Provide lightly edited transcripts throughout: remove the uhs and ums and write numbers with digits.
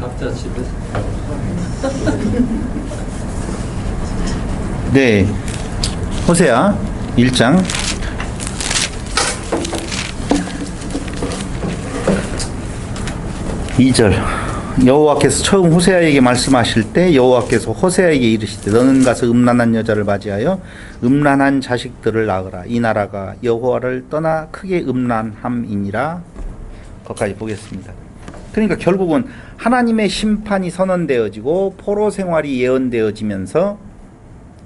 각자 집에서. 네, 호세아 1장 2절. 여호와께서 처음 호세아에게 말씀하실 때 여호와께서 호세아에게 이르시되 너는 가서 음란한 여자를 맞이하여 음란한 자식들을 낳으라. 이 나라가 여호와를 떠나 크게 음란함이니라. 거기까지 보겠습니다. 그러니까 결국은 하나님의 심판이 선언되어지고 포로 생활이 예언되어지면서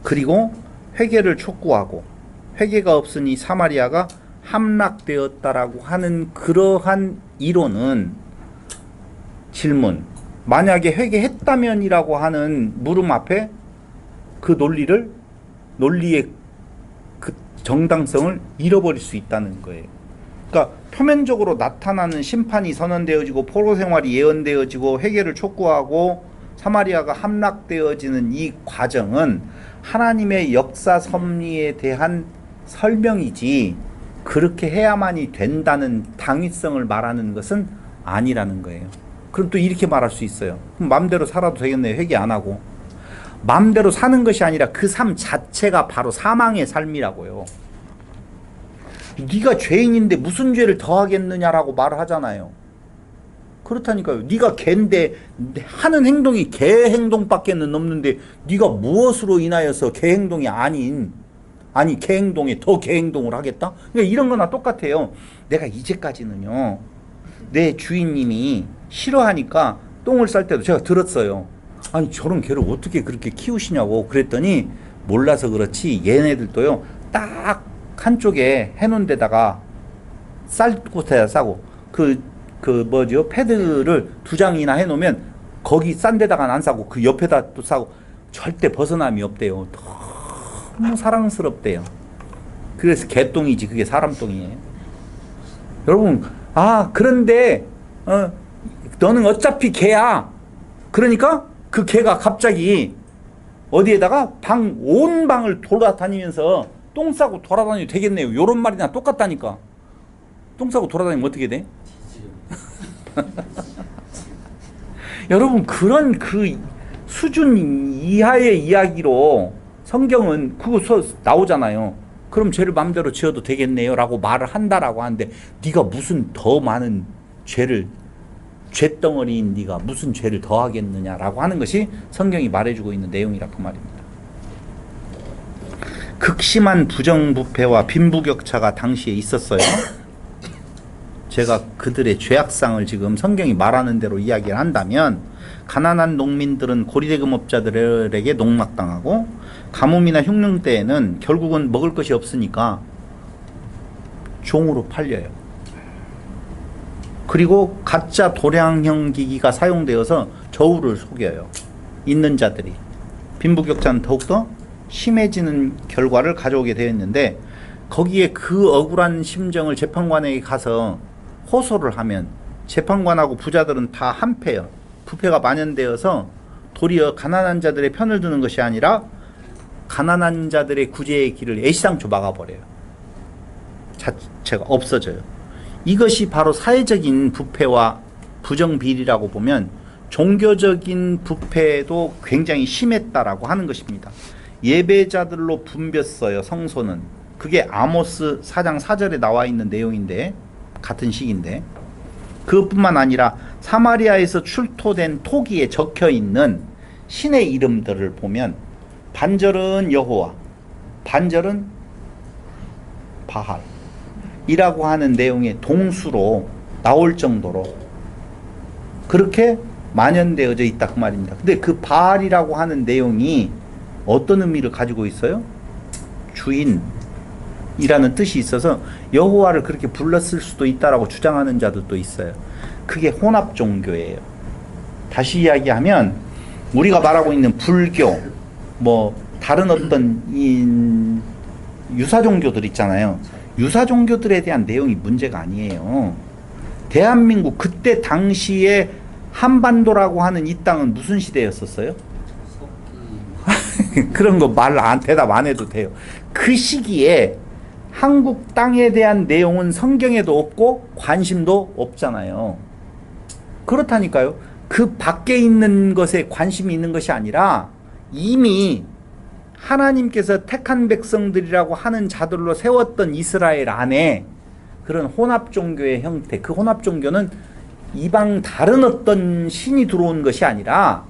그리고 회개를 촉구하고 회개가 없으니 사마리아가 함락되었다라고 하는 그러한 이론은 질문, 만약에 회개했다면이라고 하는 물음 앞에 그 논리의 그 정당성을 잃어버릴 수 있다는 거예요. 그러니까 표면적으로 나타나는 심판이 선언되어지고 포로 생활이 예언되어지고 회개를 촉구하고 사마리아가 함락되어지는 이 과정은 하나님의 역사 섭리에 대한 설명이지 그렇게 해야만이 된다는 당위성을 말하는 것은 아니라는 거예요. 그럼 또 이렇게 말할 수 있어요. 그럼 마음대로 살아도 되겠네요. 회개 안 하고. 마음대로 사는 것이 아니라 그 삶 자체가 바로 사망의 삶이라고요. 네가 죄인인데 무슨 죄를 더하겠느냐라고 말을 하잖아요. 그렇다니까요. 네가 개인데 하는 행동이 개 행동밖에는 없는데 네가 무엇으로 인하여서 개 행동이 아니 개 행동에 더 개 행동을 하겠다? 그러니까 이런 거나 똑같아요. 내가 이제까지는요. 내 주인님이 싫어하니까 똥을 쌀 때도 제가 들었어요. 아니 저런 개를 어떻게 그렇게 키우시냐고 그랬더니 몰라서 그렇지 얘네들도요. 딱 한쪽에 해놓은 데다가 쌀 곳에다 싸고 뭐죠? 패드를 2장이나 해놓으면 거기 싼 데다가 안 싸고 그 옆에다 또 싸고 절대 벗어남이 없대요. 너무 사랑스럽대요. 그래서 개똥이지 그게 사람 똥이에요. 여러분 그런데 너는 어차피 개야. 그러니까 그 개가 갑자기 어디에다가 온 방을 돌아다니면서 똥 싸고 돌아다녀도 되겠네요. 요런 말이나 똑같다니까. 똥 싸고 돌아다니면 어떻게 돼? 여러분 그런 그 수준 이하의 이야기로 성경은 그거 나오잖아요. 그럼 죄를 마음대로 지어도 되겠네요 라고 말을 한다라고 하는데 네가 무슨 더 많은 죄덩어리인 네가 무슨 죄를 더 하겠느냐라고 하는 것이 성경이 말해주고 있는 내용이라 그 말입니다. 극심한 부정부패와 빈부격차가 당시에 있었어요. 제가 그들의 죄악상을 지금 성경이 말하는 대로 이야기를 한다면 가난한 농민들은 고리대금업자들에게 농락당하고 가뭄이나 흉년 때에는 결국은 먹을 것이 없으니까 종으로 팔려요. 그리고 가짜 도량형 기기가 사용되어서 저울을 속여요. 있는 자들이. 빈부격차는 더욱더 심해지는 결과를 가져오게 되었는데 거기에 그 억울한 심정을 재판관에게 가서 호소를 하면 재판관하고 부자들은 다 한패요. 부패가 만연되어서 도리어 가난한 자들의 편을 드는 것이 아니라 가난한 자들의 구제의 길을 애시당초 막아버려요. 자체가 없어져요. 이것이 바로 사회적인 부패와 부정비리라고 보면 종교적인 부패도 굉장히 심했다라고 하는 것입니다. 예배자들로 붐볐어요. 성소는. 그게 아모스 4장 4절에 나와 있는 내용인데 같은 시기인데 그것뿐만 아니라 사마리아에서 출토된 토기에 적혀있는 신의 이름들을 보면 반절은 여호와, 반절은 바할 이라고 하는 내용의 동수로 나올 정도로 그렇게 만연되어져 있다 그 말입니다. 근데 그 바알이라고 하는 내용이 어떤 의미를 가지고 있어요? 주인이라는 뜻이 있어서 여호와를 그렇게 불렀을 수도 있다라고 주장하는 자들도 있어요. 그게 혼합 종교예요. 다시 이야기하면 우리가 말하고 있는 불교, 다른 어떤 유사 종교들 있잖아요. 유사 종교들에 대한 내용이 문제가 아니에요. 대한민국 그때 당시에 한반도라고 하는 이 땅은 무슨 시대였었어요? 그런 거 대답 안 해도 돼요. 그 시기에 한국 땅에 대한 내용은 성경에도 없고 관심도 없잖아요. 그렇다니까요. 그 밖에 있는 것에 관심이 있는 것이 아니라 이미 하나님께서 택한 백성들이라고 하는 자들로 세웠던 이스라엘 안에 그런 혼합종교의 형태, 그 혼합종교는 이방 다른 어떤 신이 들어온 것이 아니라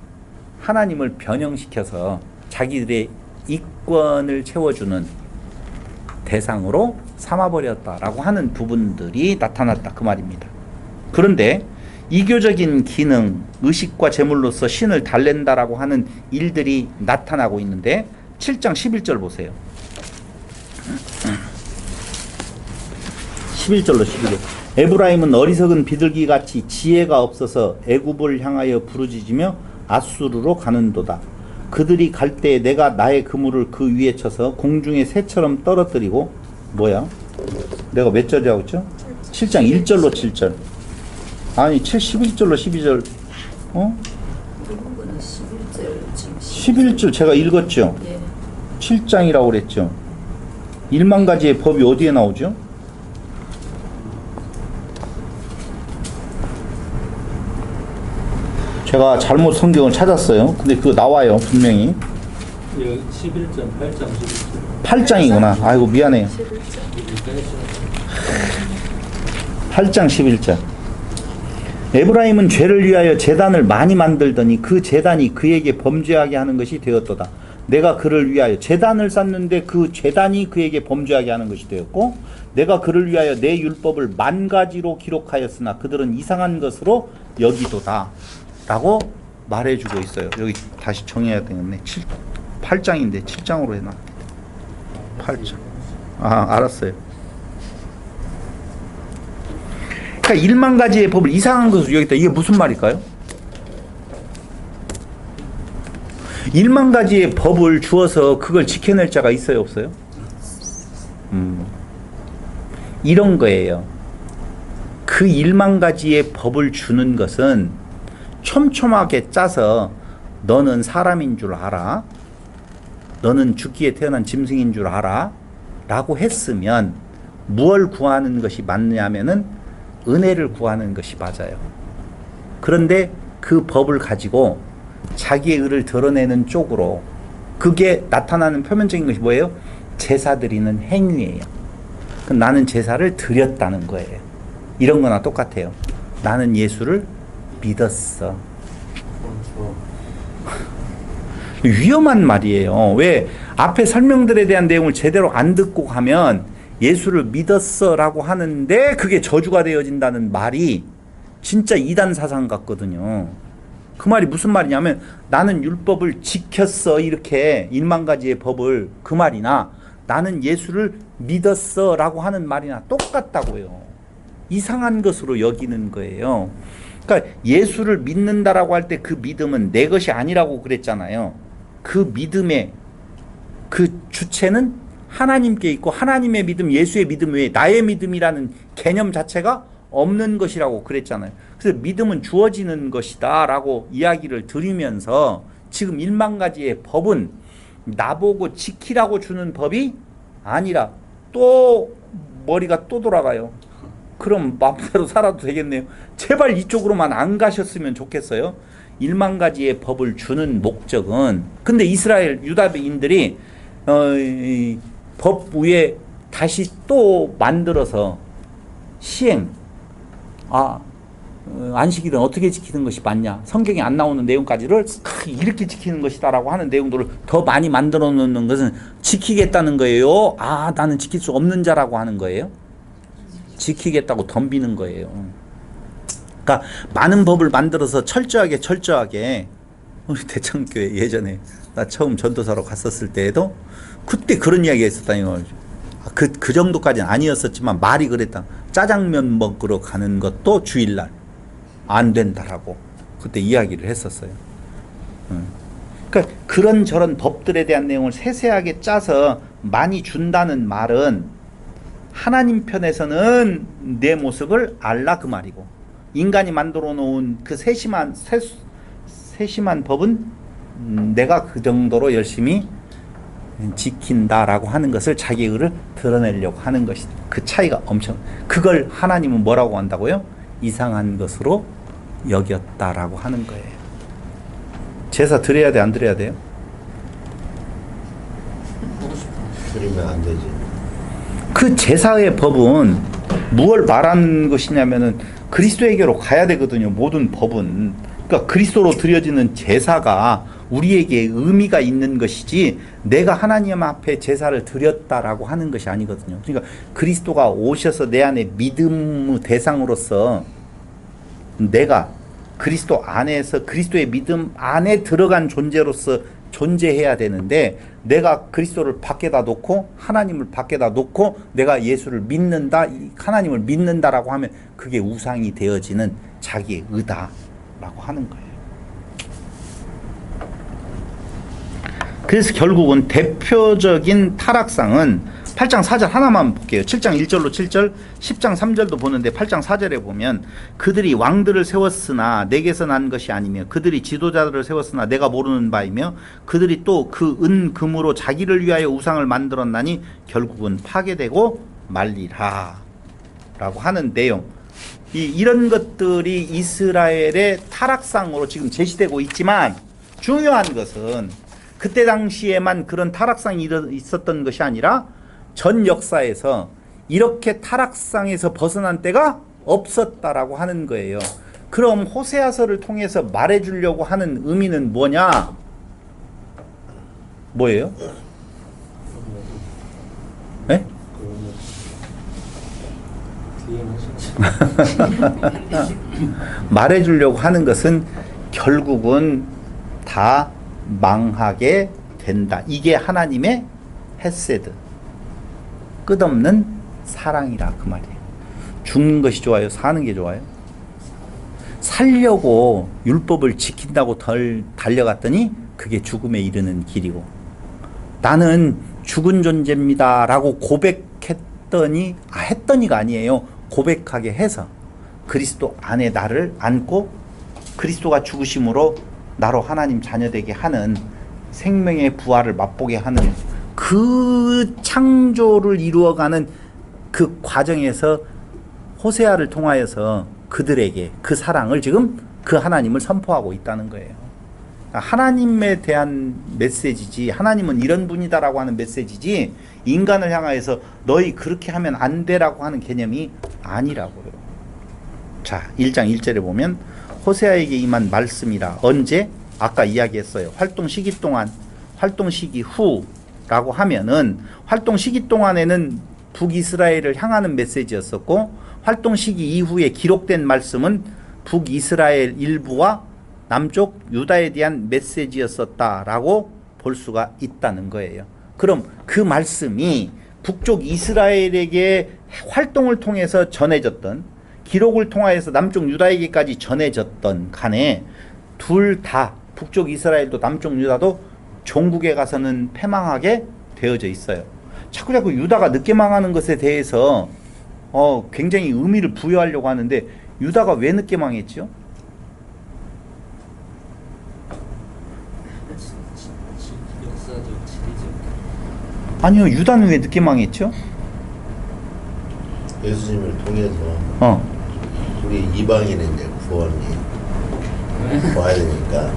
하나님을 변형시켜서 자기들의 이권을 채워주는 대상으로 삼아버렸다라고 하는 부분들이 나타났다 그 말입니다. 그런데 이교적인 기능, 의식과 제물로서 신을 달랜다라고 하는 일들이 나타나고 있는데 7장 11절 보세요. 11절로 11절. 에브라임은 어리석은 비둘기같이 지혜가 없어서 애굽을 향하여 부르짖으며 아수르로 가는도다. 그들이 갈 때에 내가 나의 그물을 그 위에 쳐서 공중의 새처럼 떨어뜨리고 뭐야? 내가 몇 절이라고 했죠? 7장 1절로 7절. 아니 11절로 12절. 11절 제가 읽었죠? 7장이라고 그랬죠? 1만 가지의 법이 어디에 나오죠? 제가 잘못 성경을 찾았어요. 근데 그거 나와요, 분명히. 11장, 8장, 11장. 8장이구나. 아이고, 미안해요. 8장 11절. 에브라임은 죄를 위하여 제단을 많이 만들더니 그 제단이 그에게 범죄하게 하는 것이 되었도다. 내가 그를 위하여 제단을 쌓는데 그 제단이 그에게 범죄하게 하는 것이 되었고, 내가 그를 위하여 내 율법을 10,000가지로 기록하였으나 그들은 이상한 것으로 여기도다 라고 말해주고 있어요. 여기 다시 정해야 되겠네. 8장인데 7장으로 해놔. 8장. 아, 알았어요. 그러니까 1만 가지의 법을 이상한 것으로 여기다. 이게 무슨 말일까요? 1만 가지의 법을 주어서 그걸 지켜낼 자가 있어요, 없어요? 이런 거예요. 그 1만 가지의 법을 주는 것은 촘촘하게 짜서 너는 사람인 줄 알아. 너는 죽기에 태어난 짐승인 줄 알아. 라고 했으면 무엇을 구하는 것이 맞냐면은 은혜를 구하는 것이 맞아요. 그런데 그 법을 가지고 자기의 의를 드러내는 쪽으로 그게 나타나는 표면적인 것이 뭐예요? 제사 드리는 행위예요. 나는 제사를 드렸다는 거예요. 이런 거나 똑같아요. 나는 예수를 믿었어. 위험한 말이에요. 왜? 앞에 설명들에 대한 내용을 제대로 안 듣고 가면 예수를 믿었어 라고 하는데 그게 저주가 되어진다는 말이 진짜 이단 사상 같거든요. 그 말이 무슨 말이냐면 나는 율법을 지켰어 이렇게 1만 가지의 법을 그 말이나 나는 예수를 믿었어 라고 하는 말이나 똑같다고요. 이상한 것으로 여기는 거예요. 그러니까 예수를 믿는다라고 할 때 그 믿음은 내 것이 아니라고 그랬잖아요. 그 믿음의 그 주체는 하나님께 있고 하나님의 믿음, 예수의 믿음 외에 나의 믿음이라는 개념 자체가 없는 것이라고 그랬잖아요. 그래서 믿음은 주어지는 것이다 라고 이야기를 드리면서 지금 1만 가지의 법은 나보고 지키라고 주는 법이 아니라 또 머리가 또 돌아가요. 그럼 마음대로 살아도 되겠네요. 제발 이쪽으로만 안 가셨으면 좋겠어요. 1만 가지의 법을 주는 목적은 근데 이스라엘 유다인들이 법 위에 다시 또 만들어서 시행 안식일은 어떻게 지키는 것이 맞냐 성경에 안 나오는 내용까지를 이렇게 지키는 것이다라고 하는 내용들을 더 많이 만들어 놓는 것은 지키겠다는 거예요. 나는 지킬 수 없는 자라고 하는 거예요. 지키겠다고 덤비는 거예요. 그러니까 많은 법을 만들어서 철저하게 우리 대창교회 예전에 나 처음 전도사로 갔었을 때에도 그때 그런 이야기가 있었다니 그 정도까지는 아니었었지만 말이 그랬다. 짜장면 먹으러 가는 것도 주일날 안 된다라고 그때 이야기를 했었어요. 그러니까 그런 저런 법들에 대한 내용을 세세하게 짜서 많이 준다는 말은 하나님 편에서는 내 모습을 알라 그 말이고 인간이 만들어 놓은 그 세심한 법은 내가 그 정도로 열심히 지킨다라고 하는 것을 자기 의를 드러내려고 하는 것이 그 차이가 엄청 그걸 하나님은 뭐라고 한다고요? 이상한 것으로 여겼다라고 하는 거예요. 제사 드려야 돼, 안 드려야 돼요? 드리면 안 되지. 그 제사의 법은 무엇을 말하는 것이냐면은 그리스도에게로 가야 되거든요. 모든 법은. 그러니까 그리스도로 드려지는 제사가 우리에게 의미가 있는 것이지 내가 하나님 앞에 제사를 드렸다라고 하는 것이 아니거든요. 그러니까 그리스도가 오셔서 내 안에 믿음의 대상으로서 내가 그리스도 안에서 그리스도의 믿음 안에 들어간 존재로서 존재해야 되는데 내가 그리스도를 밖에다 놓고 하나님을 밖에다 놓고 내가 예수를 믿는다, 하나님을 믿는다라고 하면 그게 우상이 되어지는 자기의 의다라고 하는 거예요. 그래서 결국은 대표적인 타락상은 8장 4절 하나만 볼게요. 7장 1절로 7절, 10장 3절도 보는데 8장 4절에 보면 그들이 왕들을 세웠으나 내게서 난 것이 아니며 그들이 지도자들을 세웠으나 내가 모르는 바이며 그들이 또 그 은 금으로 자기를 위하여 우상을 만들었나니 결국은 파괴되고 말리라 라고 하는 내용. 이런 것들이 이스라엘의 타락상으로 지금 제시되고 있지만 중요한 것은 그때 당시에만 그런 타락상이 있었던 것이 아니라 전 역사에서 이렇게 타락상에서 벗어난 때가 없었다라고 하는 거예요. 그럼 호세아서를 통해서 말해주려고 하는 의미는 뭐냐? 뭐예요? 네? 말해주려고 하는 것은 결국은 다 망하게 된다. 이게 하나님의 헤세드. 끝없는 사랑이라 그 말이에요. 죽는 것이 좋아요? 사는 게 좋아요? 살려고 율법을 지킨다고 덜 달려갔더니 그게 죽음에 이르는 길이고 나는 죽은 존재입니다 라고 고백했더니 했더니가 아니에요. 고백하게 해서 그리스도 안에 나를 안고 그리스도가 죽으심으로 나로 하나님 자녀되게 하는 생명의 부활을 맛보게 하는 그 창조를 이루어가는 그 과정에서 호세아를 통하여서 그들에게 그 사랑을 지금 그 하나님을 선포하고 있다는 거예요. 하나님에 대한 메시지지 하나님은 이런 분이다라고 하는 메시지지 인간을 향하여서 너희 그렇게 하면 안 돼라고 하는 개념이 아니라고요. 자, 1장 1절에 보면 호세아에게 임한 말씀이라. 언제? 아까 이야기했어요. 활동 시기 동안, 활동 시기 후라고 하면은 활동 시기 동안에는 북이스라엘을 향하는 메시지였었고 활동 시기 이후에 기록된 말씀은 북이스라엘 일부와 남쪽 유다에 대한 메시지였었다라고 볼 수가 있다는 거예요. 그럼 그 말씀이 북쪽 이스라엘에게 활동을 통해서 전해졌던 기록을 통하여서 남쪽 유다에게까지 전해졌던 간에 둘 다 북쪽 이스라엘도 남쪽 유다도 종국에 가서는 패망하게 되어져 있어요. 자꾸 유다가 늦게 망하는 것에 대해서 굉장히 의미를 부여하려고 하는데 유다가 왜 늦게 망했죠? 아니요, 유다는 왜 늦게 망했죠? 예수님을 통해서 우리 이방인의 이제 구원이 와야 되니까.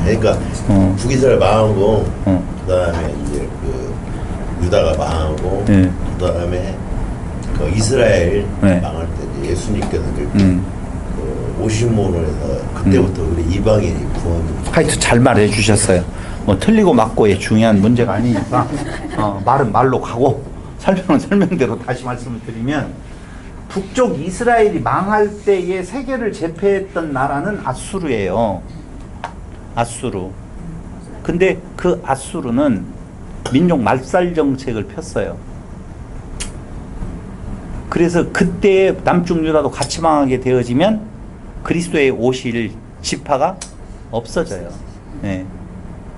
그러니까 북이스라엘 망하고 그다음에 이제 그 유다가 망하고 그다음에 그 이스라엘 망할 때 이제 예수님께서 그 오심으로 해서 그때부터 우리 이방인이 구원. 하여튼 잘 말해 주셨어요. 뭐 틀리고 맞고의 중요한 문제가 아니니까 말은 말로 가고 설명은 설명대로 다시 말씀을 드리면 북쪽 이스라엘이 망할 때에 세계를 제패했던 나라는 아수르예요. 아수르. 근데 그 아수르는 민족 말살 정책을 폈어요. 그래서 그때 남쪽 유다도 같이 망하게 되어지면 그리스도의 오실 지파가 없어져요. 네.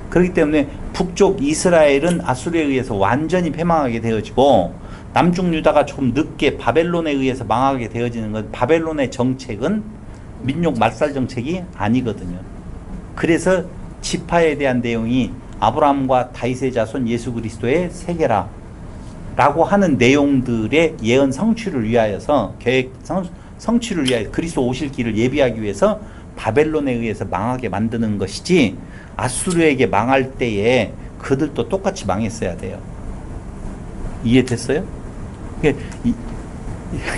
그렇기 때문에 북쪽 이스라엘은 아수르에 의해서 완전히 패망하게 되어지고 남쪽 유다가 조금 늦게 바벨론에 의해서 망하게 되어지는 건 바벨론의 정책은 민족 말살 정책이 아니거든요. 그래서 지파에 대한 내용이 아브라함과 다윗의 자손 예수 그리스도의 세계라 라고 하는 내용들의 예언 성취를 위하여서 계획 성취를 위하여 그리스도 오실 길을 예비하기 위해서 바벨론에 의해서 망하게 만드는 것이지 아수르에게 망할 때에 그들도 똑같이 망했어야 돼요. 이해됐어요?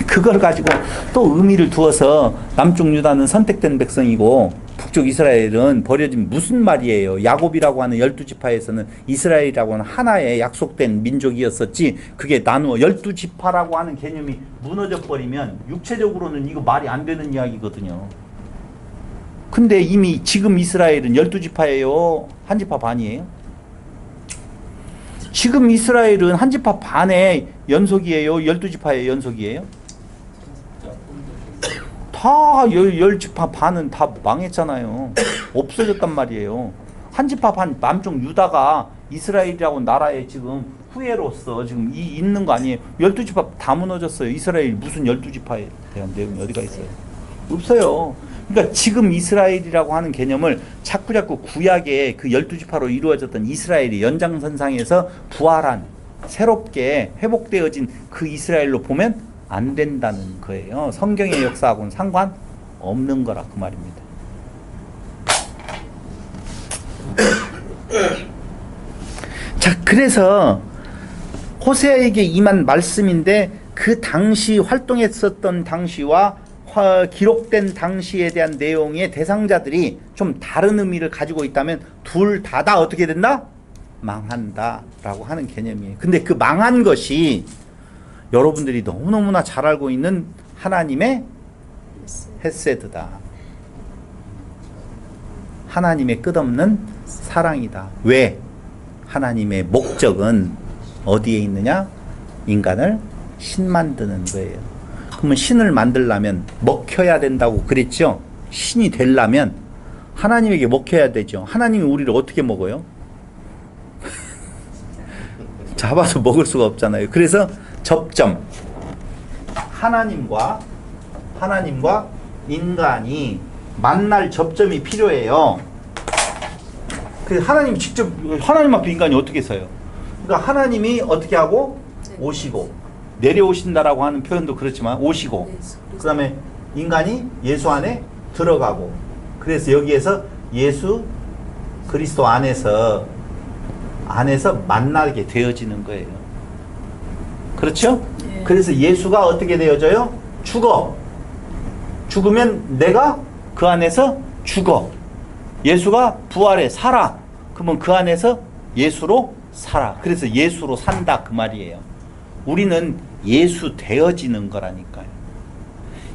그걸 가지고 또 의미를 두어서 남쪽 유다는 선택된 백성이고 북쪽 이스라엘은 버려진 무슨 말이에요? 야곱이라고 하는 12지파에서는 이스라엘이라고 하는 하나의 약속된 민족이었었지 그게 나누어 12지파라고 하는 개념이 무너져 버리면 육체적으로는 이거 말이 안 되는 이야기거든요. 근데 이미 지금 이스라엘은 12지파예요? 한 지파 반이에요? 지금 이스라엘은 한 지파 반의 연속이에요? 12지파의 연속이에요? 다 10지파 반은 다 망했잖아요. 없어졌단 말이에요. 한 지파 반 남쪽 유다가 이스라엘이라고 나라에 지금 후예로서 지금 있는 거 아니에요. 12지파 다 무너졌어요. 이스라엘 무슨 12지파에 대한 내용이 어디가 있어요? 없어요. 그러니까 지금 이스라엘이라고 하는 개념을 자꾸 구약의 그 12지파로 이루어졌던 이스라엘이 연장선상에서 부활한 새롭게 회복되어진 그 이스라엘로 보면 안 된다는 거예요. 성경의 역사하고는 상관없는 거라 그 말입니다. 자, 그래서 호세아에게 임한 말씀인데 그 당시 활동했었던 당시와 기록된 당시에 대한 내용의 대상자들이 좀 다른 의미를 가지고 있다면 둘 다 어떻게 된다? 망한다 라고 하는 개념이에요. 근데 그 망한 것이 여러분들이 너무너무나 잘 알고 있는 하나님의 헤세드다. 하나님의 끝없는 사랑이다. 왜? 하나님의 목적은 어디에 있느냐? 인간을 신 만드는 거예요. 그러면 신을 만들려면 먹혀야 된다고 그랬죠? 신이 되려면 하나님에게 먹혀야 되죠. 하나님이 우리를 어떻게 먹어요? 잡아서 먹을 수가 없잖아요. 그래서 접점. 하나님과 인간이 만날 접점이 필요해요. 그래서 하나님 직접, 하나님 앞에 인간이 어떻게 서요? 그러니까 하나님이 어떻게 하고? 오시고. 내려오신다라고 하는 표현도 그렇지만 오시고. 그 다음에 인간이 예수 안에 들어가고. 그래서 여기에서 예수 그리스도 안에서 만나게 되어지는 거예요. 그렇죠? 예. 그래서 예수가 어떻게 되어져요? 죽어. 죽으면 내가 그 안에서 죽어. 예수가 부활해 살아. 그러면 그 안에서 예수로 살아. 그래서 예수로 산다 그 말이에요. 우리는 예수 되어지는 거라니까요.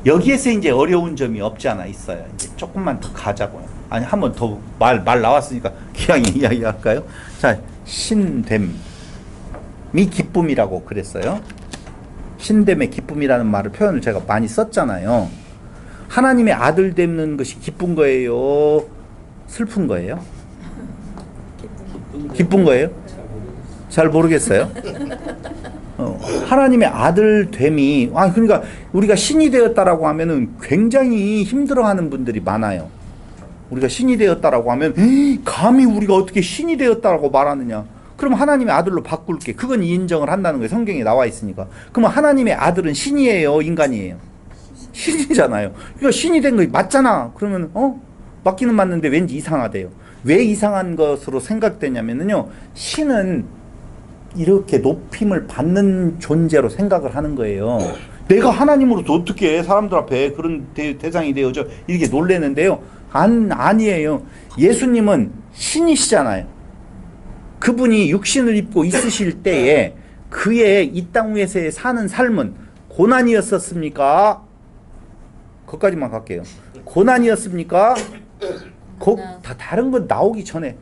여기에서 이제 어려운 점이 없지 않아 있어요. 이제 조금만 더 가자고요. 아니 한 번 더 말 나왔으니까 그냥 이야기할까요? 자, 신됨이 기쁨이라고 그랬어요. 신됨의 기쁨이라는 말을 표현을 제가 많이 썼잖아요. 하나님의 아들 되는 것이 기쁜 거예요? 슬픈 거예요? 기쁜 거예요? 잘 모르겠어요. 하나님의 아들 됨이 그러니까 우리가 신이 되었다라고 하면은 굉장히 힘들어하는 분들이 많아요. 우리가 신이 되었다라고 하면 감히 우리가 어떻게 신이 되었다라고 말하느냐. 그럼 하나님의 아들로 바꿀게. 그건 인정을 한다는 거예요. 성경에 나와 있으니까. 그러면 하나님의 아들은 신이에요? 인간이에요? 신이잖아요. 그러니까 신이 된 거 맞잖아. 그러면 맞기는 맞는데 왠지 이상하대요. 왜 이상한 것으로 생각되냐면요. 신은 이렇게 높임을 받는 존재로 생각을 하는 거예요. 내가 하나님으로서 어떻게 사람들 앞에 그런 대상이 되어져 이렇게 놀래는데요. 아니에요. 예수님은 신이시잖아요. 그분이 육신을 입고 있으실 때에 그의 이 땅 위에서 사는 삶은 고난이었었습니까? 거기까지만 갈게요. 고난이었습니까? 다 다른 건 나오기 전에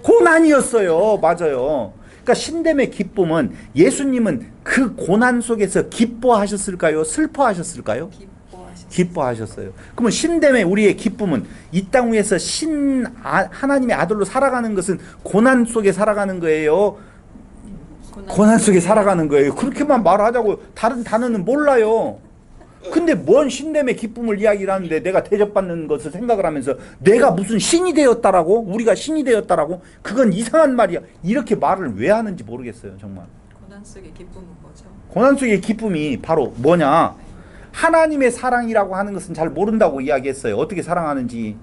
고난이었어요. 맞아요. 그러니까 신됨의 기쁨은 예수님은 그 고난 속에서 기뻐하셨을까요? 슬퍼하셨을까요? 기뻐하셨어요. 그러면 신됨의 우리의 기쁨은 이 땅 위에서 하나님의 아들로 살아가는 것은 고난 속에 살아가는 거예요. 고난 속에 살아가는 거예요. 그렇게만 말하자고 다른 단어는 몰라요. 근데 뭔 신됨의 기쁨을 이야기를 하는데 내가 대접받는 것을 생각을 하면서 내가 무슨 신이 되었다라고? 우리가 신이 되었다라고? 그건 이상한 말이야. 이렇게 말을 왜 하는지 모르겠어요. 정말. 고난 속의 기쁨은 뭐죠? 고난 속의 기쁨이 바로 뭐냐? 하나님의 사랑이라고 하는 것은 잘 모른다고 이야기했어요. 어떻게 사랑하는지.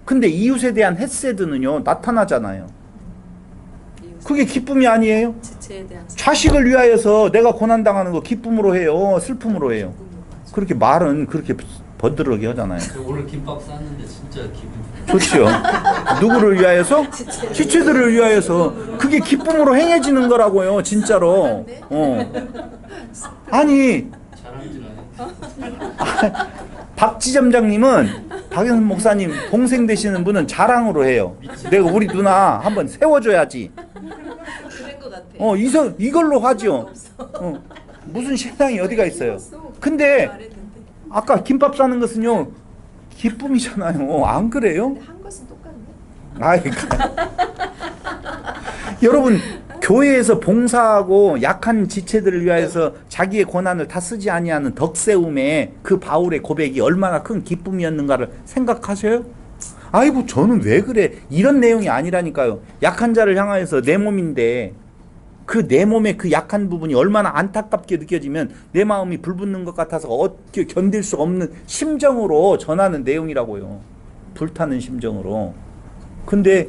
근데 이웃에 대한 헤세드는요 나타나잖아요. 그게 기쁨이 아니에요? 지체에 대한 자식을 위하여서 내가 고난당하는 거 기쁨으로 해요? 슬픔으로 해요? 그렇게 말은 그렇게 번드러게 하잖아요. 오늘 김밥 쌌는데 진짜 기분 좋지요. 누구를 위하여서? 지체들을 위하여서. 그게 기쁨으로 행해지는 거라고요. 진짜로. 아니 자랑질 하네. 박지점장님은 박영선 목사님 동생 되시는 분은 자랑으로 해요. 내가 우리 누나 한번 세워줘야지. 그런 것 같아. 이걸로 하죠. 무슨 신앙이 어디가 있어요. 근데 아까 김밥 싸는 것은요 기쁨이잖아요. 안 그래요? 근데 한 것은 똑같네. 아이, 여러분 교회에서 봉사하고 약한 지체들을 위하여서 자기의 고난을 다 쓰지 아니하는 덕세움에 그 바울의 고백이 얼마나 큰 기쁨이었는가를 생각하셔요? 아이고 저는 왜 그래 이런 내용이 아니라니까요. 약한 자를 향하여서 내 몸인데 그 내 몸의 그 약한 부분이 얼마나 안타깝게 느껴지면 내 마음이 불붙는 것 같아서 어떻게 견딜 수 없는 심정으로 전하는 내용이라고요. 불타는 심정으로. 근데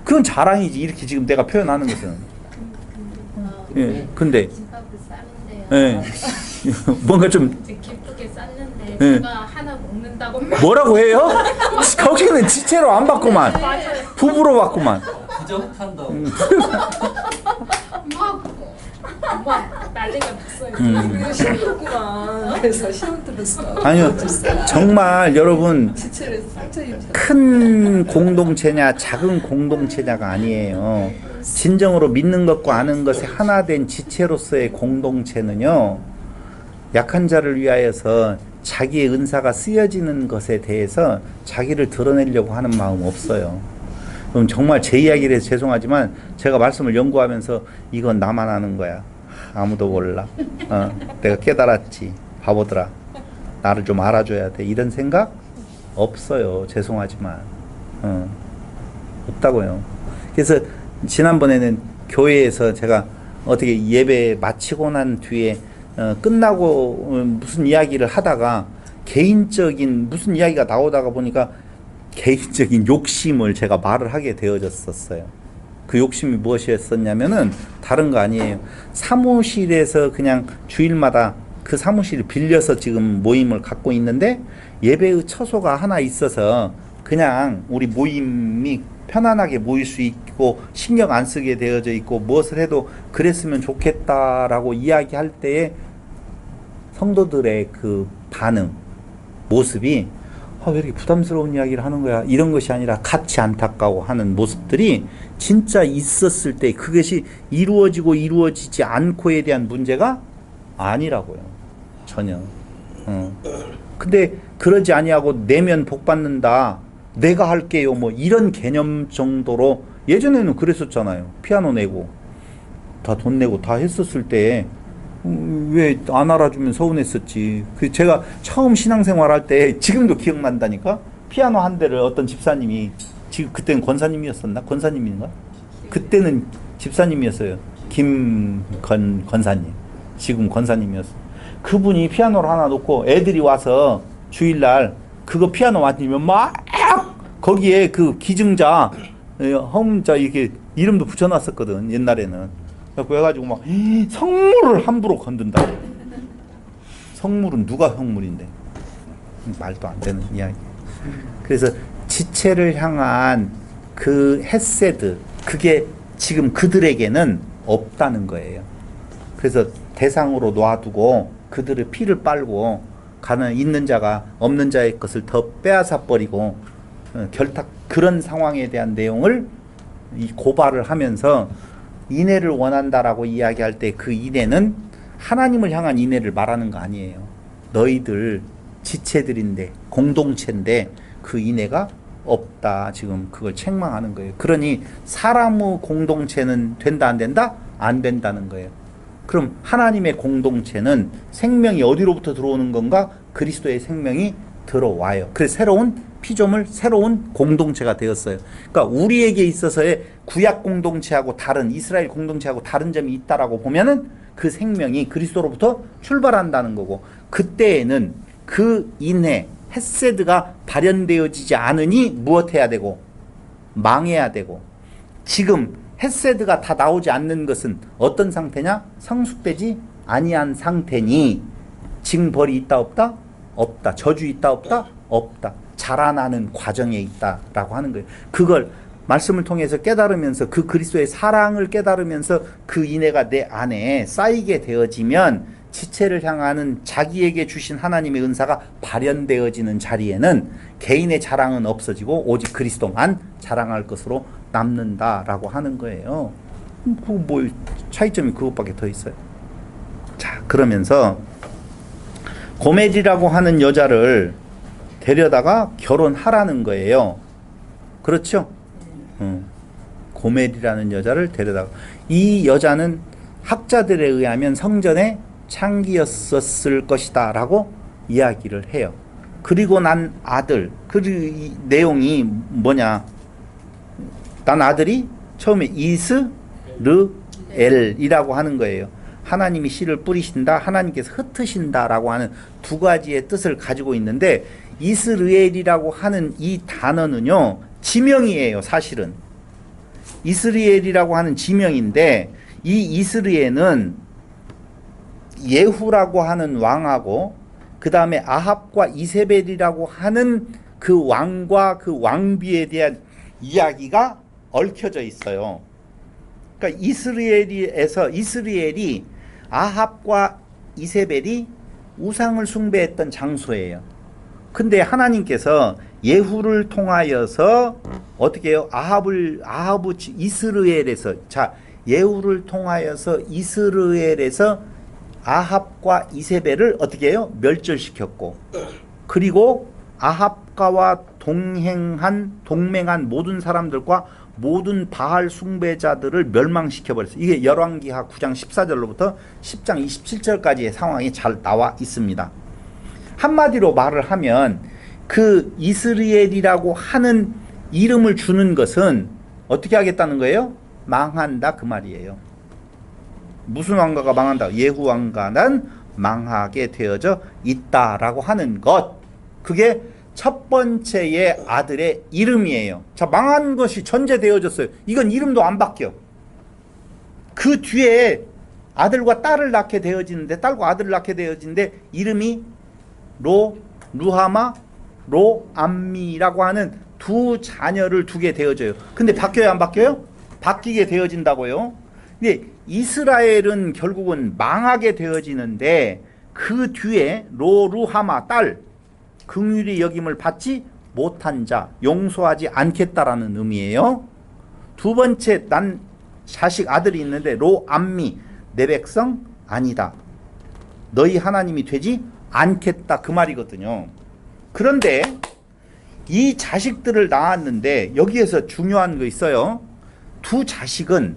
그건 자랑이지 이렇게 지금 내가 표현하는 것은. 예. 근데 김밥을 싸는데요. 예. 뭔가 좀 기쁘게 쌌는데 예. 제가 하나 먹는다고 뭐라고 해요? 거기는 지체로 안 받구만. 부부로 받구만. 부정한다고. 막 난리가 났어요. 이거 시험 들었구만. 그래서 시험 들었어. 아니요. 정말 여러분 지체를 상처 입혀. 큰 공동체냐 작은 공동체냐가 아니에요. 진정으로 믿는 것과 아는 것이 하나 된 지체로서의 공동체는요. 약한 자를 위하여서 자기의 은사가 쓰여지는 것에 대해서 자기를 드러내려고 하는 마음 없어요. 그럼 정말 제 이야기를 해서 죄송하지만 제가 말씀을 연구하면서 이건 나만 아는 거야. 아무도 몰라. 내가 깨달았지. 바보들아. 나를 좀 알아줘야 돼. 이런 생각 없어요. 죄송하지만. 없다고요. 그래서 지난번에는 교회에서 제가 어떻게 예배 마치고 난 뒤에 끝나고 무슨 이야기를 하다가 개인적인 무슨 이야기가 나오다가 보니까 개인적인 욕심을 제가 말을 하게 되어졌었어요. 그 욕심이 무엇이었었냐면은 다른 거 아니에요. 사무실에서 그냥 주일마다 그 사무실을 빌려서 지금 모임을 갖고 있는데 예배의 처소가 하나 있어서 그냥 우리 모임이 편안하게 모일 수 있고 신경 안 쓰게 되어져 있고 무엇을 해도 그랬으면 좋겠다라고 이야기할 때에 성도들의 그 반응, 모습이 왜 이렇게 부담스러운 이야기를 하는 거야 이런 것이 아니라 같이 안타까워 하는 모습들이 진짜 있었을 때 그것이 이루어지고 이루어지지 않고에 대한 문제가 아니라고요. 전혀. 근데 그러지 아니하고 내면 복 받는다. 내가 할게요. 뭐 이런 개념 정도로 예전에는 그랬었잖아요. 피아노 내고 다 돈 내고 다 했었을 때 왜 안 알아주면 서운했었지. 그 제가 처음 신앙생활 할 때 지금도 기억난다니까. 피아노 한 대를 어떤 집사님이 지금 그때는 권사님이었었나? 권사님인가? 그때는 집사님이었어요. 권사님. 지금 권사님이었어. 그분이 피아노를 하나 놓고 애들이 와서 주일날 그거 피아노 맞으면 막 거기에 그 기증자 허문자 이렇게 이름도 붙여놨었거든 옛날에는. 그래가지고 막 성물을 함부로 건든다. 성물은 누가 성물인데 말도 안 되는 이야기. 그래서 지체를 향한 그 헤세드 그게 지금 그들에게는 없다는 거예요. 그래서 대상으로 놔두고 그들의 피를 빨고 가는 있는 자가 없는 자의 것을 더 빼앗아 버리고 결탁 그런 상황에 대한 내용을 고발을 하면서 인애를 원한다라고 이야기할 때 그 인애는 하나님을 향한 인애를 말하는 거 아니에요. 너희들 지체들인데 공동체인데 그 인애가 없다. 지금 그걸 책망하는 거예요. 그러니 사람의 공동체는 된다 안 된다? 안 된다는 거예요. 그럼 하나님의 공동체는 생명이 어디로부터 들어오는 건가? 그리스도의 생명이 들어와요. 그래서 새로운 피조물, 새로운 공동체가 되었어요. 그러니까 우리에게 있어서의 구약 공동체하고 다른 이스라엘 공동체하고 다른 점이 있다라고 보면은 그 생명이 그리스도로부터 출발한다는 거고 그때에는 그 인해 헤세드가 발현되어지지 않으니 무엇해야 되고 망해야 되고, 지금 헤세드가 다 나오지 않는 것은 어떤 상태냐? 성숙되지 아니한 상태니 징벌이 있다 없다? 없다. 저주 있다 없다? 없다. 자라나는 과정에 있다라고 하는 거예요. 그걸 말씀을 통해서 깨달으면서, 그 그리스도의 사랑을 깨달으면서 그 인애가 내 안에 쌓이게 되어지면 지체를 향하는 자기에게 주신 하나님의 은사가 발현되어지는 자리에는 개인의 자랑은 없어지고 오직 그리스도만 자랑할 것으로 남는다라고 하는 거예요. 뭐 차이점이 그것밖에 더 있어요. 자, 그러면서 고멜이라고 하는 여자를 데려다가 결혼하라는 거예요. 그렇죠? 고멜이라는 여자를 데려다가, 이 여자는 학자들에 의하면 성전의 창기였었을 것이다 라고 이야기를 해요. 그리고 난 아들, 이 내용이 뭐냐, 난 아들이 처음에 이스르엘이라고 하는 거예요. 하나님이 씨를 뿌리신다, 하나님께서 흩으신다 라고 하는 두 가지의 뜻을 가지고 있는데, 이스르엘이라고 하는 이 단어는요 지명이에요. 사실은 이스라엘이라고 하는 지명인데, 이 이스라엘은 예후라고 하는 왕하고 그 다음에 아합과 이세벨이라고 하는 그 왕과 그 왕비에 대한 이야기가 얽혀져 있어요. 그러니까 이스라엘이 아합과 이세벨이 우상을 숭배했던 장소예요. 근데 하나님께서 예후를 통하여서 어떻게 해요? 이스라엘에서, 자, 예후를 통하여서 이스라엘에서 아합과 이세벨을 어떻게 해요? 멸절시켰고, 그리고 아합과와 동맹한 모든 사람들과 모든 바알 숭배자들을 멸망시켜버렸어요. 이게 열왕기하 9장 14절로부터 10장 27절까지의 상황이 잘 나와 있습니다. 한마디로 말을 하면 그 이스라엘이라고 하는 이름을 주는 것은 어떻게 하겠다는 거예요? 망한다 그 말이에요. 무슨 왕가가 망한다? 예후 왕가는 망하게 되어져 있다라고 하는 것, 그게 첫 번째의 아들의 이름이에요. 자, 망한 것이 전제되어졌어요. 이건 이름도 안 바뀌어. 그 뒤에 아들과 딸을 낳게 되어지는데, 딸과 아들을 낳게 되어지는데 이름이 루하마, 로암미라고 하는 두 자녀를 두게 되어져요. 근데 바뀌어요, 안 바뀌어요? 바뀌게 되어진다고요. 근데 이스라엘은 결국은 망하게 되어지는데, 그 뒤에 루하마, 딸, 긍휼히 여김을 받지 못한 자, 용서하지 않겠다라는 의미예요. 두 번째, 난 자식 아들이 있는데 로암미, 내 백성 아니다, 너희 하나님이 되지 않겠다 그 말이거든요. 그런데 이 자식들을 낳았는데 여기에서 중요한 거 있어요. 두 자식은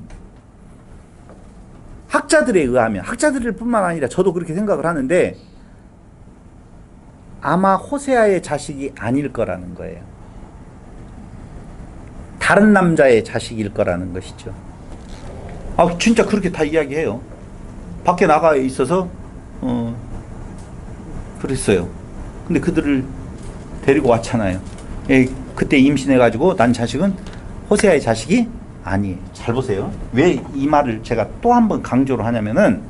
학자들에 의하면, 학자들 뿐만 아니라 저도 그렇게 생각을 하는데, 아마 호세아의 자식이 아닐 거라는 거예요. 다른 남자의 자식일 거라는 것이죠. 아, 진짜 그렇게 다 이야기해요. 밖에 나가 있어서 그랬어요. 근데 그들을 데리고 왔잖아요. 그때 임신해가지고 난 자식은 호세아의 자식이 아니에요. 잘 보세요. 왜 이 말을 제가 또 한 번 강조를 하냐면은,